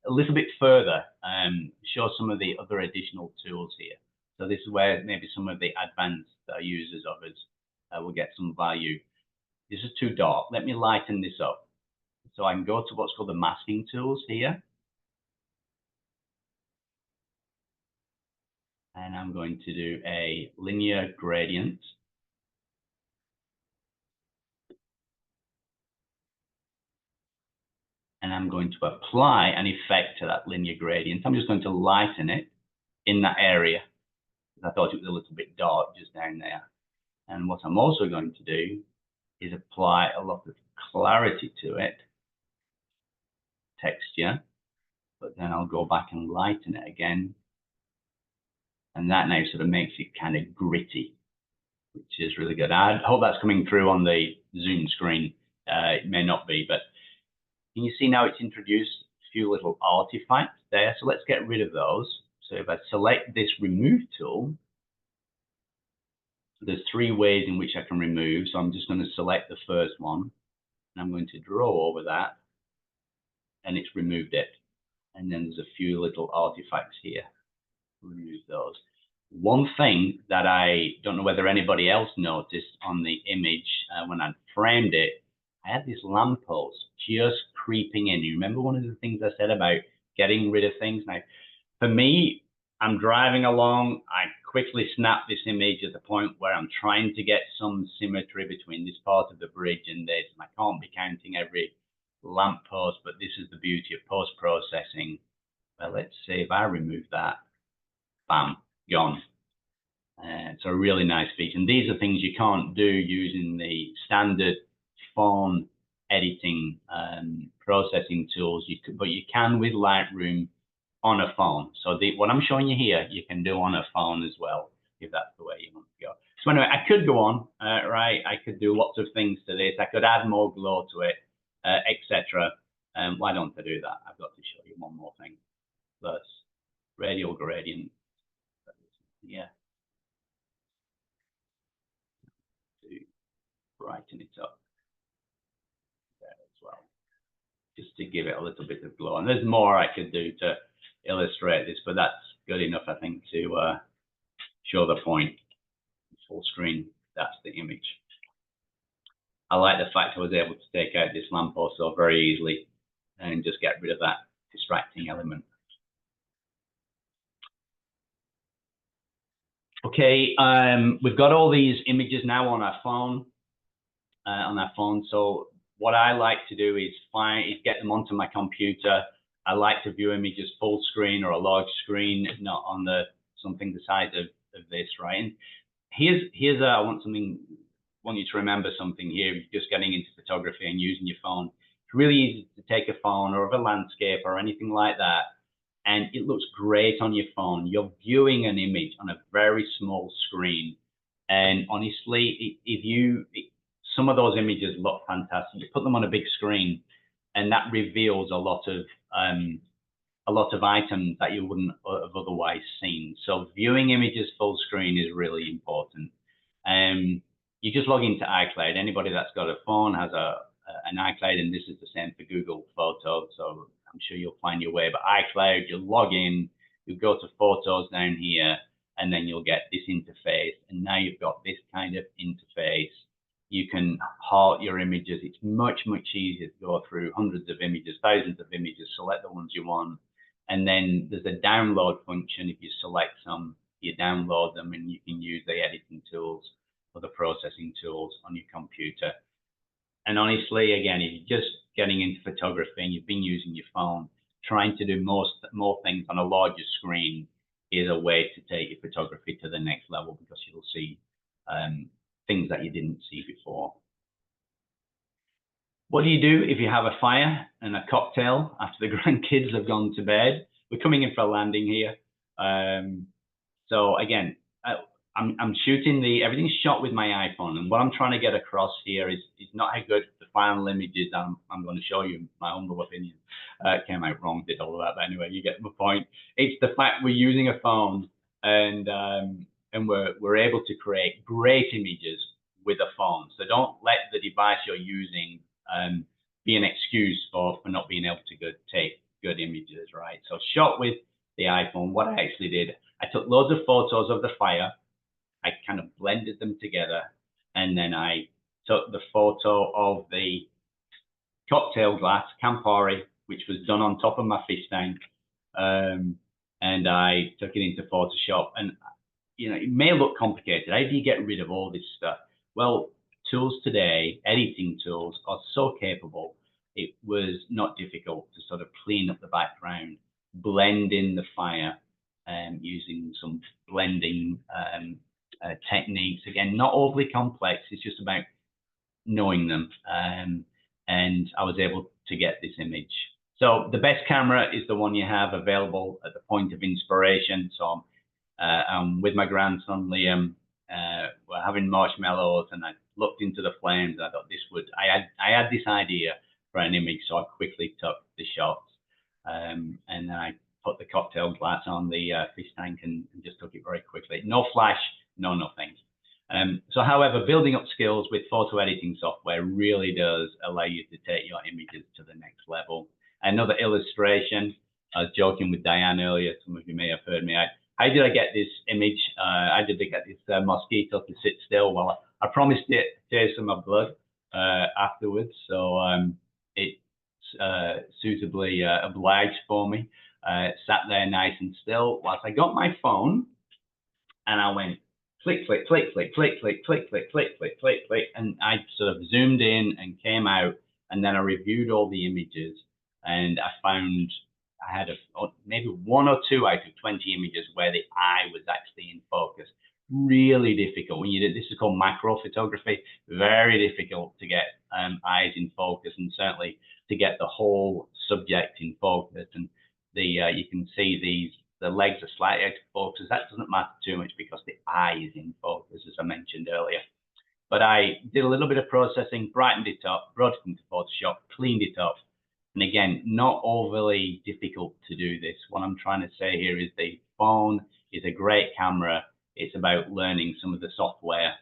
a little bit further, show some of the other additional tools here. So this is where maybe some of the advanced users of us will get some value. This is too dark. Let me lighten this up. So I can go to what's called the masking tools here. And I'm going to do a linear gradient. And I'm going to apply an effect to that linear gradient. I'm just going to lighten it in that area. I thought it was a little bit dark just down there. And what I'm also going to do is apply a lot of clarity to it, texture, but then I'll go back and lighten it again. And that now sort of makes it kind of gritty, which is really good. I hope that's coming through on the Zoom screen. It may not be, but can you see now it's introduced a few little artifacts there? So let's get rid of those. So if I select this remove tool, there's 3 ways in which I can remove. So I'm just going to select the first one, and I'm going to draw over that, and it's removed it. And then there's a few little artifacts here. Remove those. One thing that I don't know whether anybody else noticed on the image when I framed it, I had this lamppost just creeping in. You remember one of the things I said about getting rid of things? Now, for me, I'm driving along. I quickly snap this image at the point where I'm trying to get some symmetry between this part of the bridge and this. And I can't be counting every lamppost, but this is the beauty of post-processing. Well, let's see if I remove that. Bam, gone. It's a really nice feature. And these are things you can't do using the standard phone editing processing tools, but you can with Lightroom on a phone. So what I'm showing you here, you can do on a phone as well, if that's the way you want to go. So anyway, I could go on, right? I could do lots of things to this. I could add more glow to it, etc. Why don't I do that? I've got to show you one more thing. Plus radial gradient. Yeah. To brighten it up there as well, just to give it a little bit of glow. And there's more I could do to illustrate this, but that's good enough, I think, to show the point. Full screen, that's the image. I like the fact I was able to take out this lamppost so very easily and just get rid of that distracting element. Okay, we've got all these images now on our phone. So what I like to do is get them onto my computer. I like to view images full screen or a large screen, not on something the size of this, right? And here's I want you to remember something here. You're just getting into photography and using your phone. It's really easy to take a phone or of a landscape or anything like that, and it looks great on your phone. You're viewing an image on a very small screen, and honestly, some of those images look fantastic. You put them on a big screen, and that reveals a lot of items that you wouldn't have otherwise seen. So viewing images full screen is really important. You just log into iCloud. Anybody that's got a phone has an iCloud, and this is the same for Google Photos. So I'm sure you'll find your way. But iCloud, you'll log in, you go to Photos down here, and then you'll get this interface. And now you've got this kind of interface. You can halt your images. It's much, much easier to go through hundreds of images, thousands of images, select the ones you want. And then there's a download function. If you select some, you download them, and you can use the editing tools or the processing tools on your computer. And honestly, again, if you're just getting into photography and you've been using your phone, trying to do more things on a larger screen is a way to take your photography to the next level, because you'll see things that you didn't see before. What do you do if you have a fire and a cocktail after the grandkids have gone to bed? We're coming in for a landing here. So again, I'm shooting everything's shot with my iPhone, and what I'm trying to get across here is not how good the final images I'm going to show you. My humble opinion came out wrong, did all of that, but anyway, you get the point. It's the fact we're using a phone, and we're able to create great images with a phone. So don't let the device you're using be an excuse for not being able to take good images, right? So shot with the iPhone, what I actually did, I took loads of photos of the fire. I kind of blended them together, and then I took the photo of the cocktail glass, Campari, which was done on top of my fish tank, and I took it into Photoshop. And you know, it may look complicated. How do you get rid of all this stuff? Well, tools today, editing tools, are so capable. It was not difficult to sort of clean up the background, blend in the fire, using some blending techniques. Again, not overly complex. It's just about knowing them. And I was able to get this image. So the best camera is the one you have available at the point of inspiration. So I'm with my grandson Liam. We're having marshmallows, and I looked into the flames. And I thought this would. I had this idea for an image, so I quickly took the shots, and then I put the cocktail glass on the fish tank and just took it very quickly. No flash, no nothing. So, however, building up skills with photo editing software really does allow you to take your images to the next level. Another illustration, I was joking with Diane earlier, some of you may have heard me. How did I get this image? I did get this mosquito to sit still while I promised it to taste some of blood afterwards. So it suitably obliged for me. Sat there nice and still whilst I got my phone, and I went click, click, click, click, click, click, click, click, click, click, click, click, and I sort of zoomed in and came out, and then I reviewed all the images, and I found I had maybe 1 or 2 out of 20 images where the eye was actually in focus. Really difficult when you do this. Is called macro photography. Very difficult to get eyes in focus, and certainly to get the whole subject in focus. And you can see the legs are slightly out of focus. That doesn't matter too much because the eye is in focus, as I mentioned earlier. But I did a little bit of processing, brightened it up, brought it into Photoshop, cleaned it up. And again, not overly difficult to do this. What I'm trying to say here is the phone is a great camera. It's about learning some of the software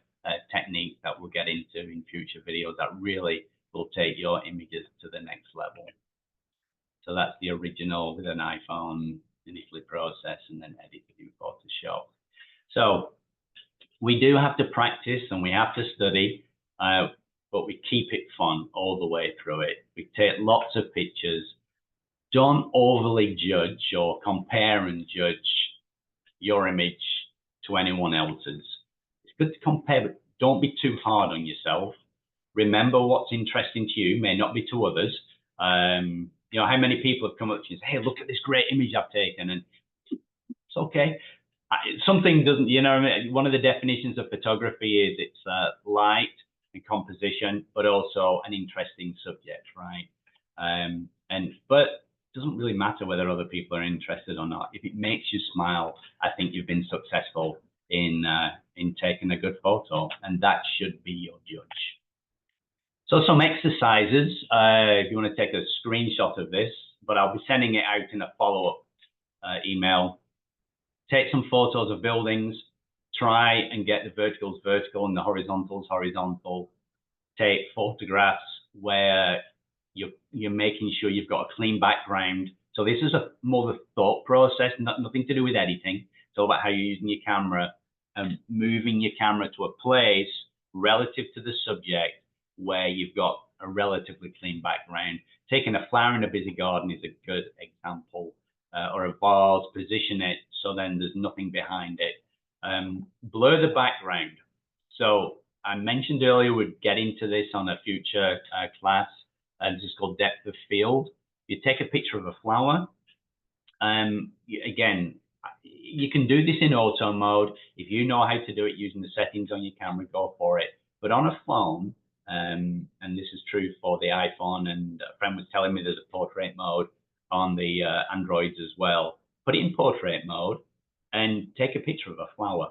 techniques that we'll get into in future videos that really will take your images to the next level. So that's the original with an iPhone, initially processed and then edited in Photoshop. So we do have to practice and we have to study, but we keep it fun all the way through it. We take lots of pictures. Don't overly judge or compare and judge your image to anyone else's. It's good to compare, but don't be too hard on yourself. Remember, what's interesting to you may not be to others. You know, how many people have come up to you and say, hey, look at this great image I've taken, and it's okay. Something doesn't, you know, one of the definitions of photography is it's light and composition, but also an interesting subject, right? But it doesn't really matter whether other people are interested or not. If it makes you smile, I think you've been successful in taking a good photo, and that should be your judge. So some exercises, if you want to take a screenshot of this, but I'll be sending it out in a follow-up email. Take some photos of buildings, try and get the verticals vertical and the horizontals horizontal. Take photographs where you're making sure you've got a clean background. So this is more of a thought process, nothing to do with editing. It's all about how you're using your camera and moving your camera to a place relative to the subject where you've got a relatively clean background. Taking a flower in a busy garden is a good example, or a vase, position it so then there's nothing behind it. Blur the background. So I mentioned earlier we'd get into this on a future class, and this is called depth of field. You take a picture of a flower. Again, you can do this in auto mode. If you know how to do it using the settings on your camera, go for it. But on a phone, and this is true for the iPhone, and a friend was telling me there's a portrait mode on the Androids as well. Put it in portrait mode and take a picture of a flower.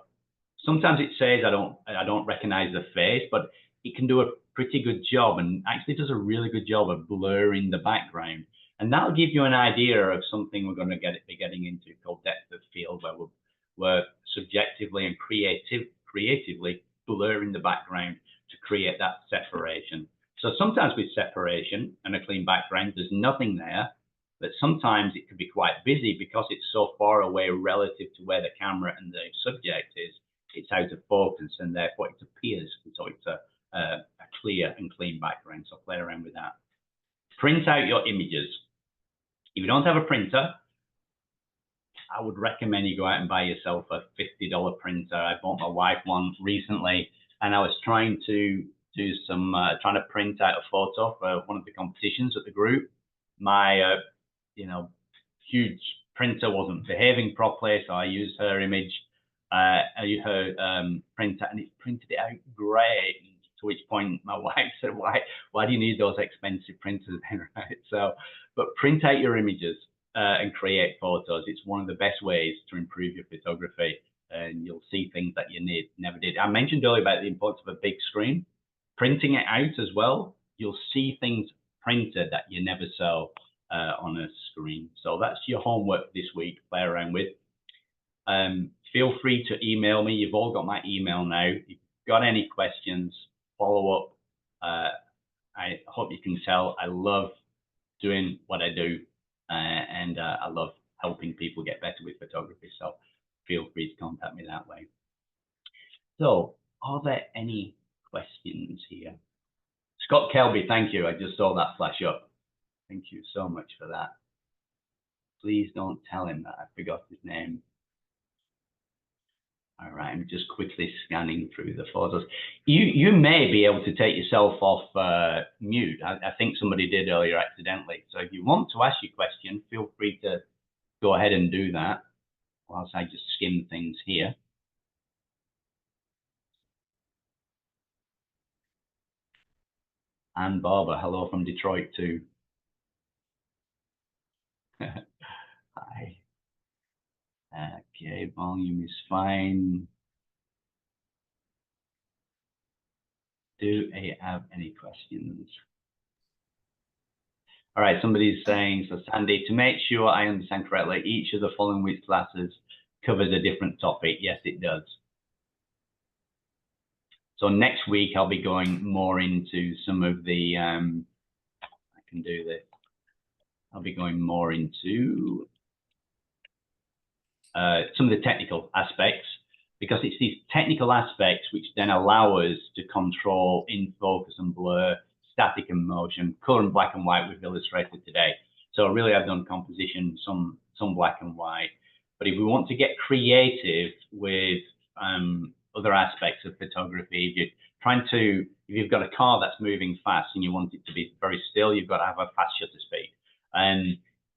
Sometimes it says I don't recognize the face, but it can do a pretty good job, and actually does a really good job of blurring the background. And that'll give you an idea of something we're going to be getting into called depth of field, where we're subjectively and creatively blurring the background to create that separation. So sometimes with separation and a clean background, there's nothing there, but sometimes it can be quite busy because it's so far away relative to where the camera and the subject is. It's out of focus, and therefore it appears so it's a clear and clean background. So play around with that. Print out your images. If you don't have a printer, I would recommend you go out and buy yourself a $50 printer. I bought my wife one recently, and I was trying to do some trying to print out a photo for one of the competitions at the group. My huge printer wasn't behaving properly, so I used her image. I used her printer, and it printed it out great. To which point my wife said, why do you need those expensive printers then, right? So, but print out your images and create photos. It's one of the best ways to improve your photography, and you'll see things that you never did. I mentioned earlier about the importance of a big screen. Printing it out as well, you'll see things printed that you never saw on a screen. So that's your homework this week, play around with. Feel free to email me. You've all got my email now. If you've got any questions, follow up. I hope you can tell I love doing what I do, and I love helping people get better with photography. So feel free to contact me that way. So are there any questions here? Scott Kelby, thank you. I just saw that flash up. Thank you so much for that. Please don't tell him that I forgot his name. All right, I'm just quickly scanning through the photos. You may be able to take yourself off mute. I think somebody did earlier accidentally. So if you want to ask your question, feel free to go ahead and do that whilst I just skim things here. And Barbara, hello from Detroit too. Hi. Okay, volume is fine. Do I have any questions? All right, somebody's saying, so Sandy, to make sure I understand correctly, each of the following week's classes covers a different topic. Yes, it does. So next week, I'll be going more into some of the, I can do this. I'll be going more into some of the technical aspects, because it's these technical aspects which then allow us to control in focus and blur, static and motion, color and black and white we've illustrated today. So really I've done composition, some black and white. But if we want to get creative with other aspects of photography, if you've got a car that's moving fast and you want it to be very still, you've got to have a fast shutter speed.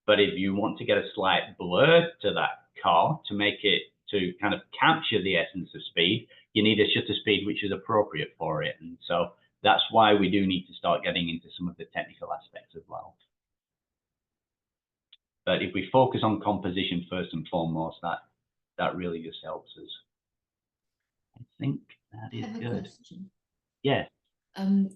But if you want to get a slight blur to that car to make it, to kind of capture the essence of speed, you need a shutter speed which is appropriate for it. And so that's why we do need to start getting into some of the technical aspects as well. But if we focus on composition first and foremost, that really just helps us. I think that is good. I have a question. Yes.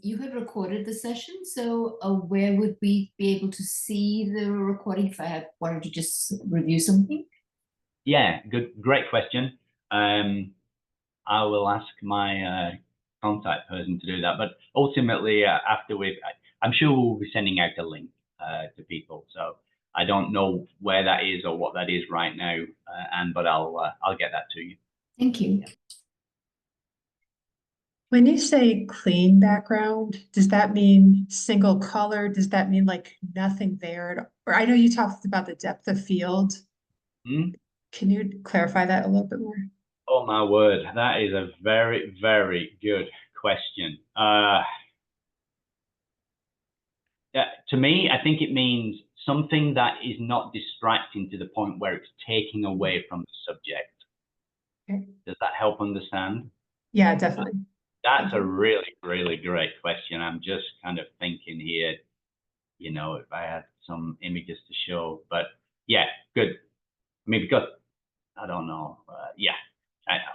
You had recorded the session, so where would we be able to see the recording if I wanted to just review something? Yeah, great question. I will ask my contact person to do that. But ultimately, after I'm sure we'll be sending out a link to people. So I don't know where that is or what that is right now, but I'll get that to you. Thank you. Yeah. When you say clean background, does that mean single color? Does that mean like nothing there? Or I know you talked about the depth of field. Hmm? Can you clarify that a little bit more? Oh my word, that is a very, very good question. Yeah, to me, I think it means something that is not distracting to the point where it's taking away from the subject. Okay. Does that help understand? Yeah, definitely. That's a really, really great question. I'm just kind of thinking here, if I had some images to show, but yeah, good. I mean, because I don't know. Yeah,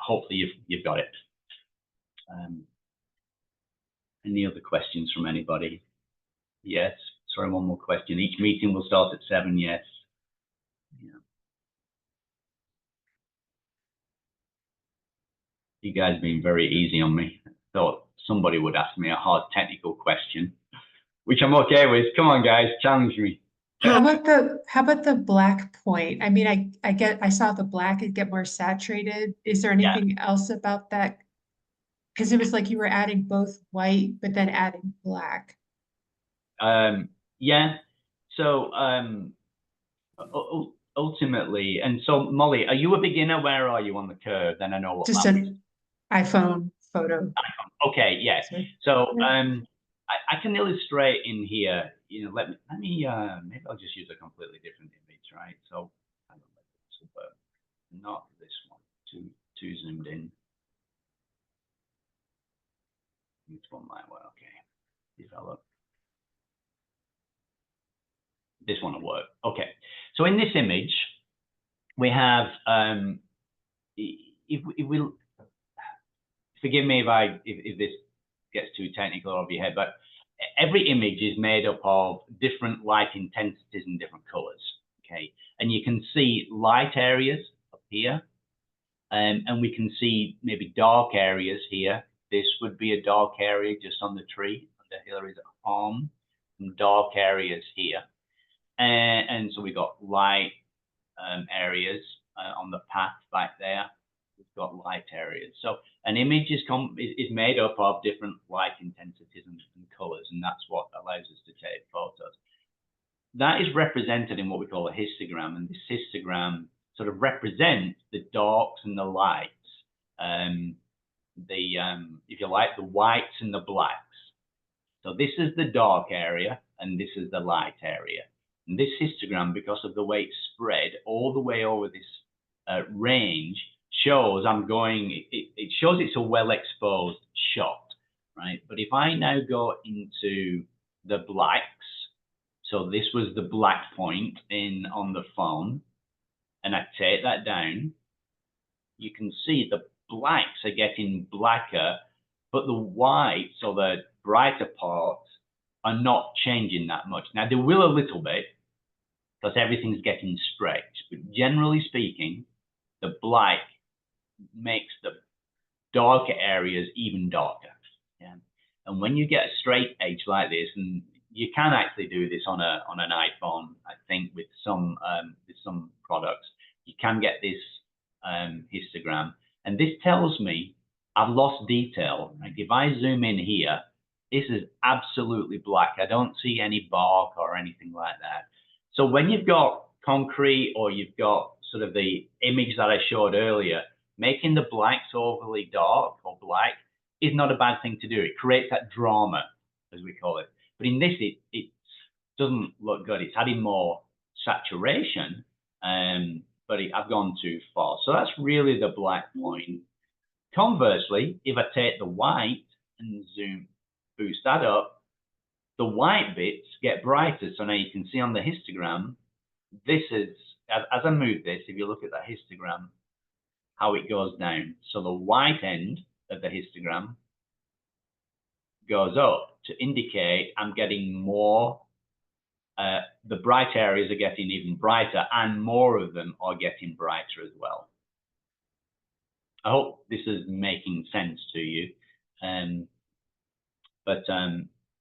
hopefully you've got it. Any other questions from anybody? Yes. Sorry, one more question. Each meeting will start at 7. Yes. Yeah. You guys have been very easy on me. I thought somebody would ask me a hard technical question, which I'm okay with. Come on, guys, challenge me. How about the black point? I mean, I saw the black, it get more saturated. Is there Yeah. anything else about that? Because it was like you were adding both white, but then adding black. Yeah. So ultimately, and so Molly, are you a beginner? Where are you on the curve? Then I know what Just that is. an iPhone photo. Okay, yeah. Sorry. So Yeah. I can illustrate in here. You know, let me maybe I'll just use a completely different image, right? So I don't know, but not this one. Too zoomed in. This one might work. Okay, develop. This one will work. Okay. So in this image, we have if we forgive me if this gets too technical over your head, but every image is made up of different light intensities and different colors. Okay, and you can see light areas up here, and we can see maybe dark areas here. This would be a dark area just on the tree under Hillary's arm, and dark areas here, and so we got light areas on the path back there. We've got light areas. So an image is made up of different light intensities and colors, and that's what allows us to take photos. That is represented in what we call a histogram, and this histogram sort of represents the darks and the lights, if you like, the whites and the blacks. So this is the dark area, and this is the light area. And this histogram, because of the way it's spread all the way over this range, shows it shows it's a well exposed shot, right? But if I now go into the blacks, so this was the black point on the phone, and I take that down, you can see the blacks are getting blacker, but the whites, or the brighter parts, are not changing that much. Now they will a little bit, because everything's getting stretched, but generally speaking, the black makes the darker areas even darker. Yeah? And when you get a straight edge like this, and you can actually do this on an iPhone, I think with some products, you can get this histogram, and this tells me I've lost detail. Like if I zoom in here, this is absolutely black. I don't see any bark or anything like that. So when you've got concrete, or you've got sort of the image that I showed earlier, making the blacks overly dark or black is not a bad thing to do. It creates that drama, as we call it. But in this, it doesn't look good. It's adding more saturation, but I've gone too far. So that's really the black point. Conversely, if I take the white and boost that up, the white bits get brighter. So now you can see on the histogram, this is, as I move this, if you look at that histogram, how it goes down. So the white end of the histogram goes up to indicate I'm getting more, the bright areas are getting even brighter, and more of them are getting brighter as well. I hope this is making sense to you.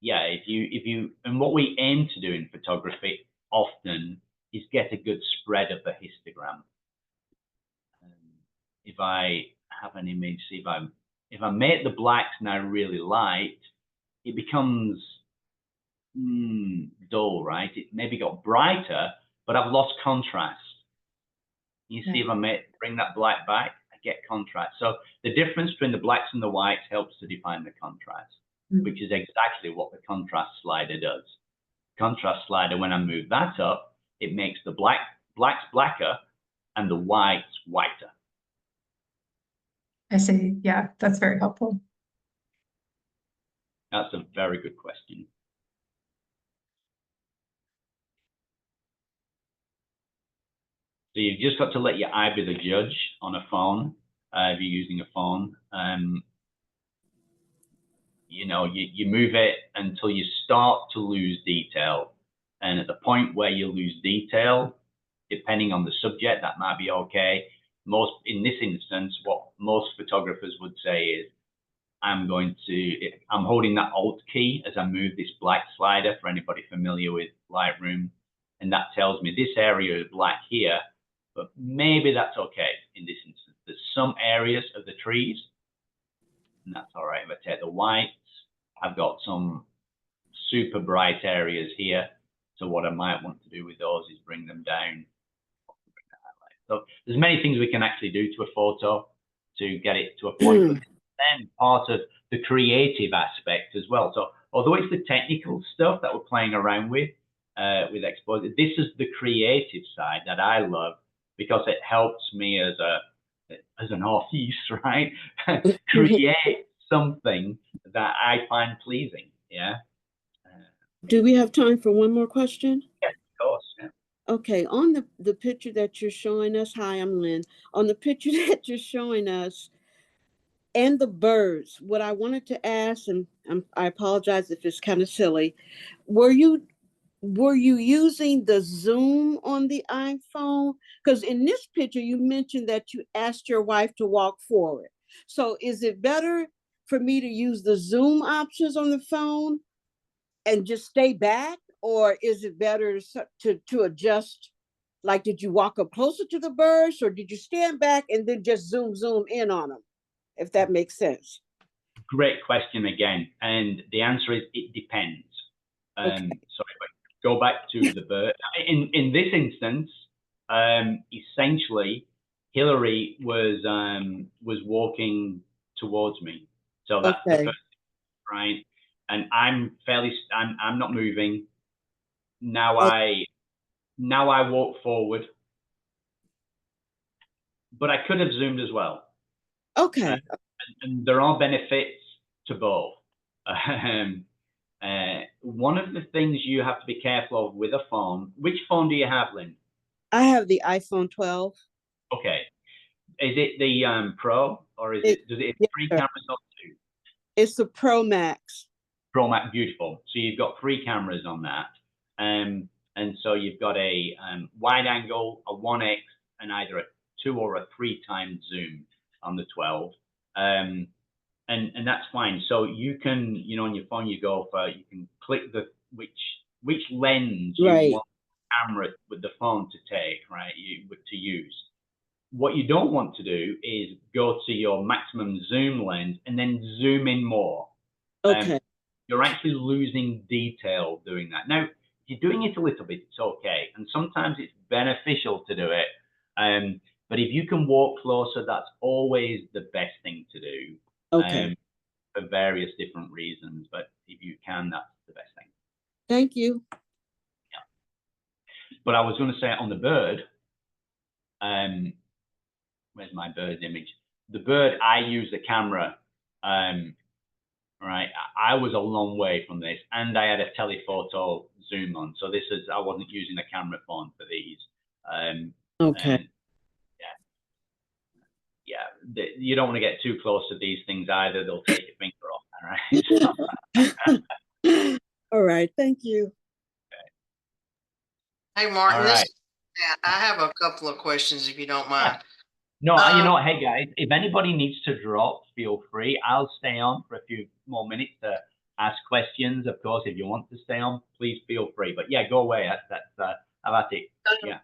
Yeah, and what we aim to do in photography often is get a good spread of the histogram. If I have an image, see if I make the blacks now really light, it becomes dull, right? It maybe got brighter, but I've lost contrast. You see, if I bring that black back, I get contrast. So the difference between the blacks and the whites helps to define the contrast, which is exactly what the contrast slider does. Contrast slider, when I move that up, it makes the blacks blacker and the whites whiter. I see. Yeah, that's very helpful. That's a very good question. So you've just got to let your eye be the judge on a phone, if you're using a phone. You know, you move it until you start to lose detail. And at the point where you lose detail, depending on the subject, that might be okay. In this instance, what most photographers would say is, I'm holding that Alt key as I move this black slider, for anybody familiar with Lightroom. and that tells me this area is black here, but maybe that's okay in this instance. There's some areas of the trees, and that's all right. If I take the whites, I've got some super bright areas here. So what I might want to do with those is bring them down. So there's many things we can actually do to a photo to get it to a point, but then part of the creative aspect as well. So although it's the technical stuff that we're playing around with exposure, this is the creative side that I love, because it helps me as an artist, right? Create something that I find pleasing. Yeah. Do we have time for one more question? Yeah, of course. Yeah. Okay, on the picture that you're showing us, hi, I'm Lynn. On the picture that you're showing us and the birds, what I wanted to ask, and I apologize if it's kind of silly, were you using the zoom on the iPhone? Because in this picture, you mentioned that you asked your wife to walk forward. So is it better for me to use the zoom options on the phone and just stay back? Or is it better to adjust? Like, did you walk up closer to the birds, or did you stand back and then just zoom in on them? If that makes sense. Great question again. And the answer is it depends. Okay. So if I go back to the bird, in this instance, essentially, Hillary was walking towards me. So that's the Okay. first thing, right? And I'm not moving. Now I walk forward, but I could have zoomed as well. Okay. And there are benefits to both. One of the things you have to be careful of with a phone, which phone do you have, Lynn? I have the iPhone 12. Okay. Is it the Pro, or does it have 3 cameras or 2? It's the Pro Max. Pro Max, beautiful. So you've got 3 cameras on that. And so you've got a wide angle, a 1x, and either a 2 or a 3 times zoom on the 12. And that's fine. So you can, on your phone, you can click which lens you want the camera with the phone to take, right? To use. What you don't want to do is go to your maximum zoom lens and then zoom in more. Okay. You're actually losing detail doing that. Now, if you're doing it a little bit, it's okay. And sometimes it's beneficial to do it. But if you can walk closer, that's always the best thing to do. Okay. For various different reasons. But if you can, that's the best thing. Thank you. Yeah. But I was going to say on the bird, where's my bird's image? The bird, I use the camera. Right, I was a long way from this, and I had a telephoto zoom on. So I wasn't using a camera phone for these. Okay. You don't want to get too close to these things either. They'll take your finger off. All right. All right. Thank you. Hey, Martin, All right. I have a couple of questions if you don't mind. Yeah. No, hey guys, if anybody needs to drop, feel free. I'll stay on for a few more minutes to ask questions. Of course, if you want to stay on, please feel free. But yeah, go away. That's about it. Yeah.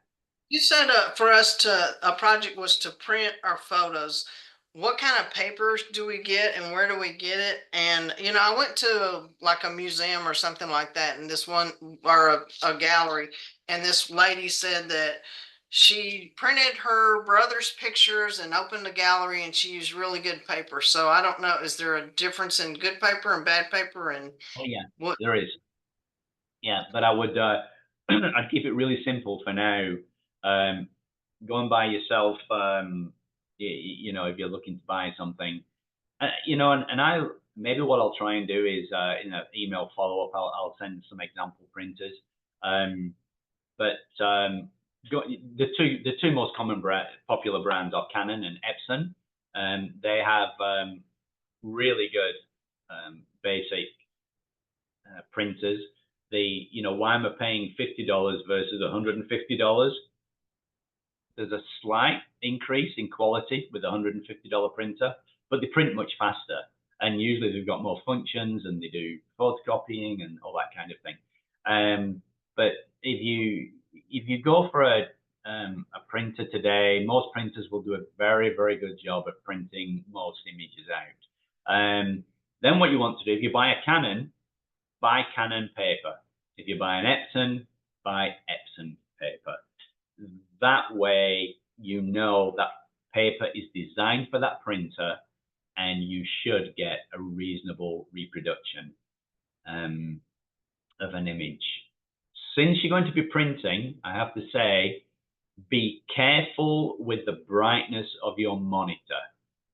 You said for us a project was to print our photos. What kind of papers do we get and where do we get it? And, I went to like a museum or something like that, and this one, or a gallery, and this lady said that she printed her brother's pictures and opened a gallery, and she used really good paper. So I don't know, is there a difference in good paper and bad paper? And oh yeah, there is. Yeah, but I would I'd keep it really simple for now. Go and buy yourself, if you're looking to buy something, and maybe what I'll try and do is email follow up. I'll send some example printers. The two most common popular brands are Canon and Epson. They have really good basic printers. Why am I paying $50 versus $150? There's a slight increase in quality with a $150 printer, but they print much faster. And usually they've got more functions and they do photocopying and all that kind of thing. But if you if you go for a printer today, most printers will do a very, very good job at printing most images out. Then what you want to do, if you buy a Canon, buy Canon paper. If you buy an Epson, buy Epson paper. That way, you know that paper is designed for that printer, and you should get a reasonable reproduction of an image. Since you're going to be printing, I have to say, be careful with the brightness of your monitor.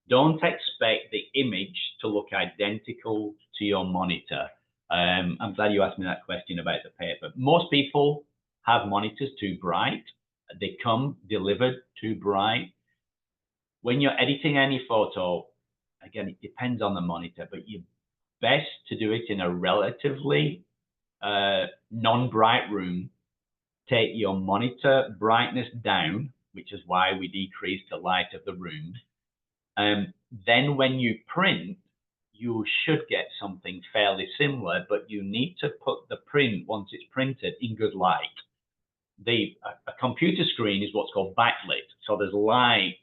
Don't expect the image to look identical to your monitor. I'm glad you asked me that question about the paper. Most people have monitors too bright. They come delivered too bright. When you're editing any photo, again, it depends on the monitor, but you're best to do it in a relatively non-bright room. Take your monitor brightness down, which is why we decrease the light of the room. Then when you print, you should get something fairly similar, but you need to put the print, once it's printed, in good light. A computer screen is what's called backlit. So there's light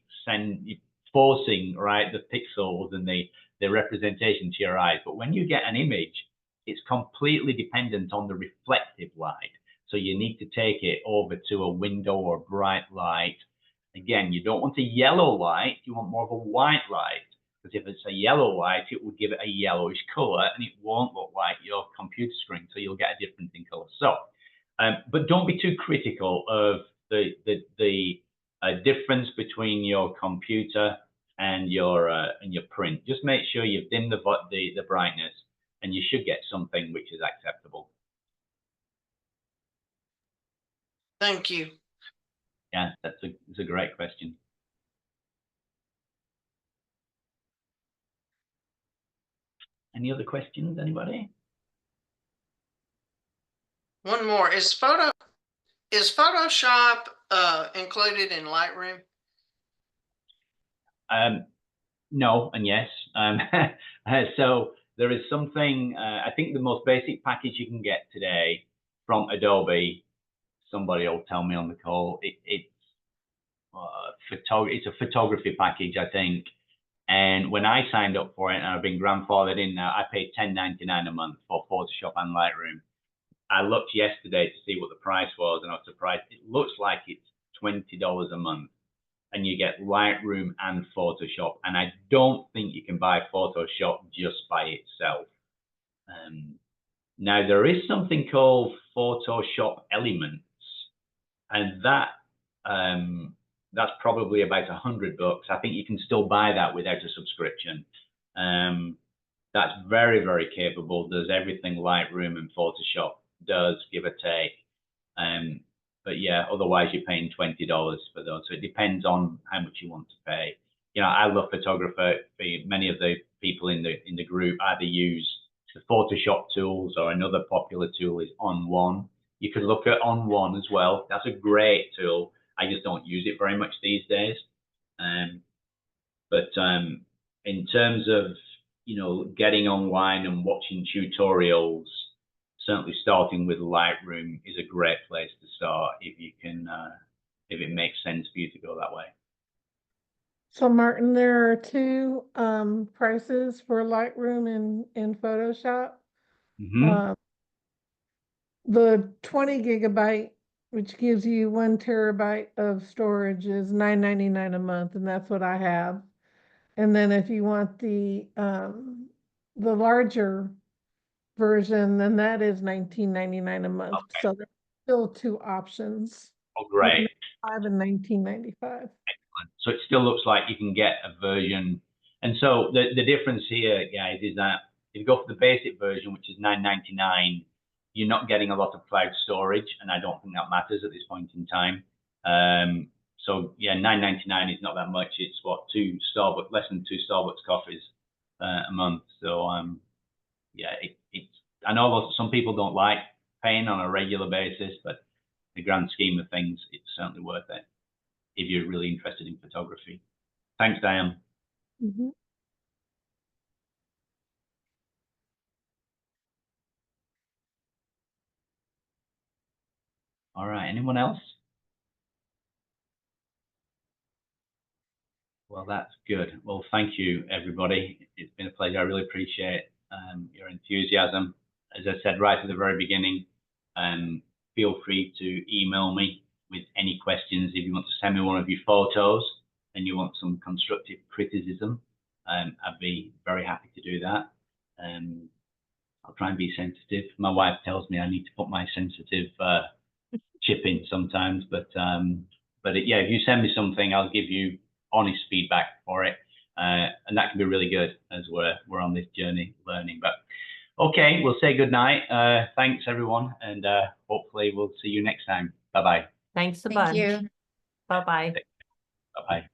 forcing, right, the pixels and the representation to your eyes. But when you get an image, it's completely dependent on the reflective light. So you need to take it over to a window or bright light. Again, you don't want a yellow light, you want more of a white light. Because if it's a yellow light, it will give it a yellowish color and it won't look like your computer screen. So you'll get a difference in color. So, but don't be too critical of the difference between your computer and your print. Just make sure you've dimmed the brightness, and you should get something which is acceptable. Thank you. Yeah, it's a great question. Any other questions, anybody? One more. Is Photoshop included in Lightroom? No and yes. So there is something, I think the most basic package you can get today from Adobe, somebody will tell me on the call, it's a photography package, I think. And when I signed up for it, and I've been grandfathered in now, I paid $10.99 a month for Photoshop and Lightroom. I looked yesterday to see what the price was, and I was surprised. It looks like it's $20 a month, and you get Lightroom and Photoshop. And I don't think you can buy Photoshop just by itself. Now, there is something called Photoshop Elements, and that's probably about $100. I think you can still buy that without a subscription. That's very, very capable. Does everything Lightroom and Photoshop does, give or take. But yeah, otherwise you're paying $20 for those. So it depends on how much you want to pay. You know, I love photography. Many of the people in the group either use the Photoshop tools, or another popular tool is On1. You could look at On1 as well. That's a great tool. I just don't use it very much these days. But in terms of, you know, getting online and watching tutorials, certainly starting with Lightroom is a great place to start if you can, if it makes sense for you to go that way. So Martin, there are two prices for Lightroom and Photoshop. Mm-hmm. The 20 gigabyte, which gives you 1 terabyte of storage, is $9.99 a month, and that's what I have. And then if you want the larger version, then that is $19.99 a month. Okay. So there's still two options. Oh, great. $5 and $19.95. So it still looks like you can get a version. And so the difference here, guys, is that if you go for the basic version, which is $9.99, you're not getting a lot of cloud storage, and I don't think that matters at this point in time. So yeah, $9.99 is not that much. It's what, less than 2 Starbucks coffees a month. So yeah, I know some people don't like paying on a regular basis, but in the grand scheme of things, it's certainly worth it if you're really interested in photography. Thanks, Diane. Mm-hmm. All right. Anyone else? Well, that's good. Well, thank you, everybody. It's been a pleasure. I really appreciate your enthusiasm. As I said right at the very beginning, feel free to email me with any questions. If you want to send me one of your photos and you want some constructive criticism, I'd be very happy to do that. I'll try and be sensitive. My wife tells me I need to put my sensitive chip in sometimes, but yeah, if you send me something, I'll give you honest feedback for it, and that can be really good as we're on this journey learning. But okay, we'll say good night. Thanks everyone, and hopefully we'll see you next time. Bye bye. Thanks a Thank bunch. you. Bye bye. Bye bye.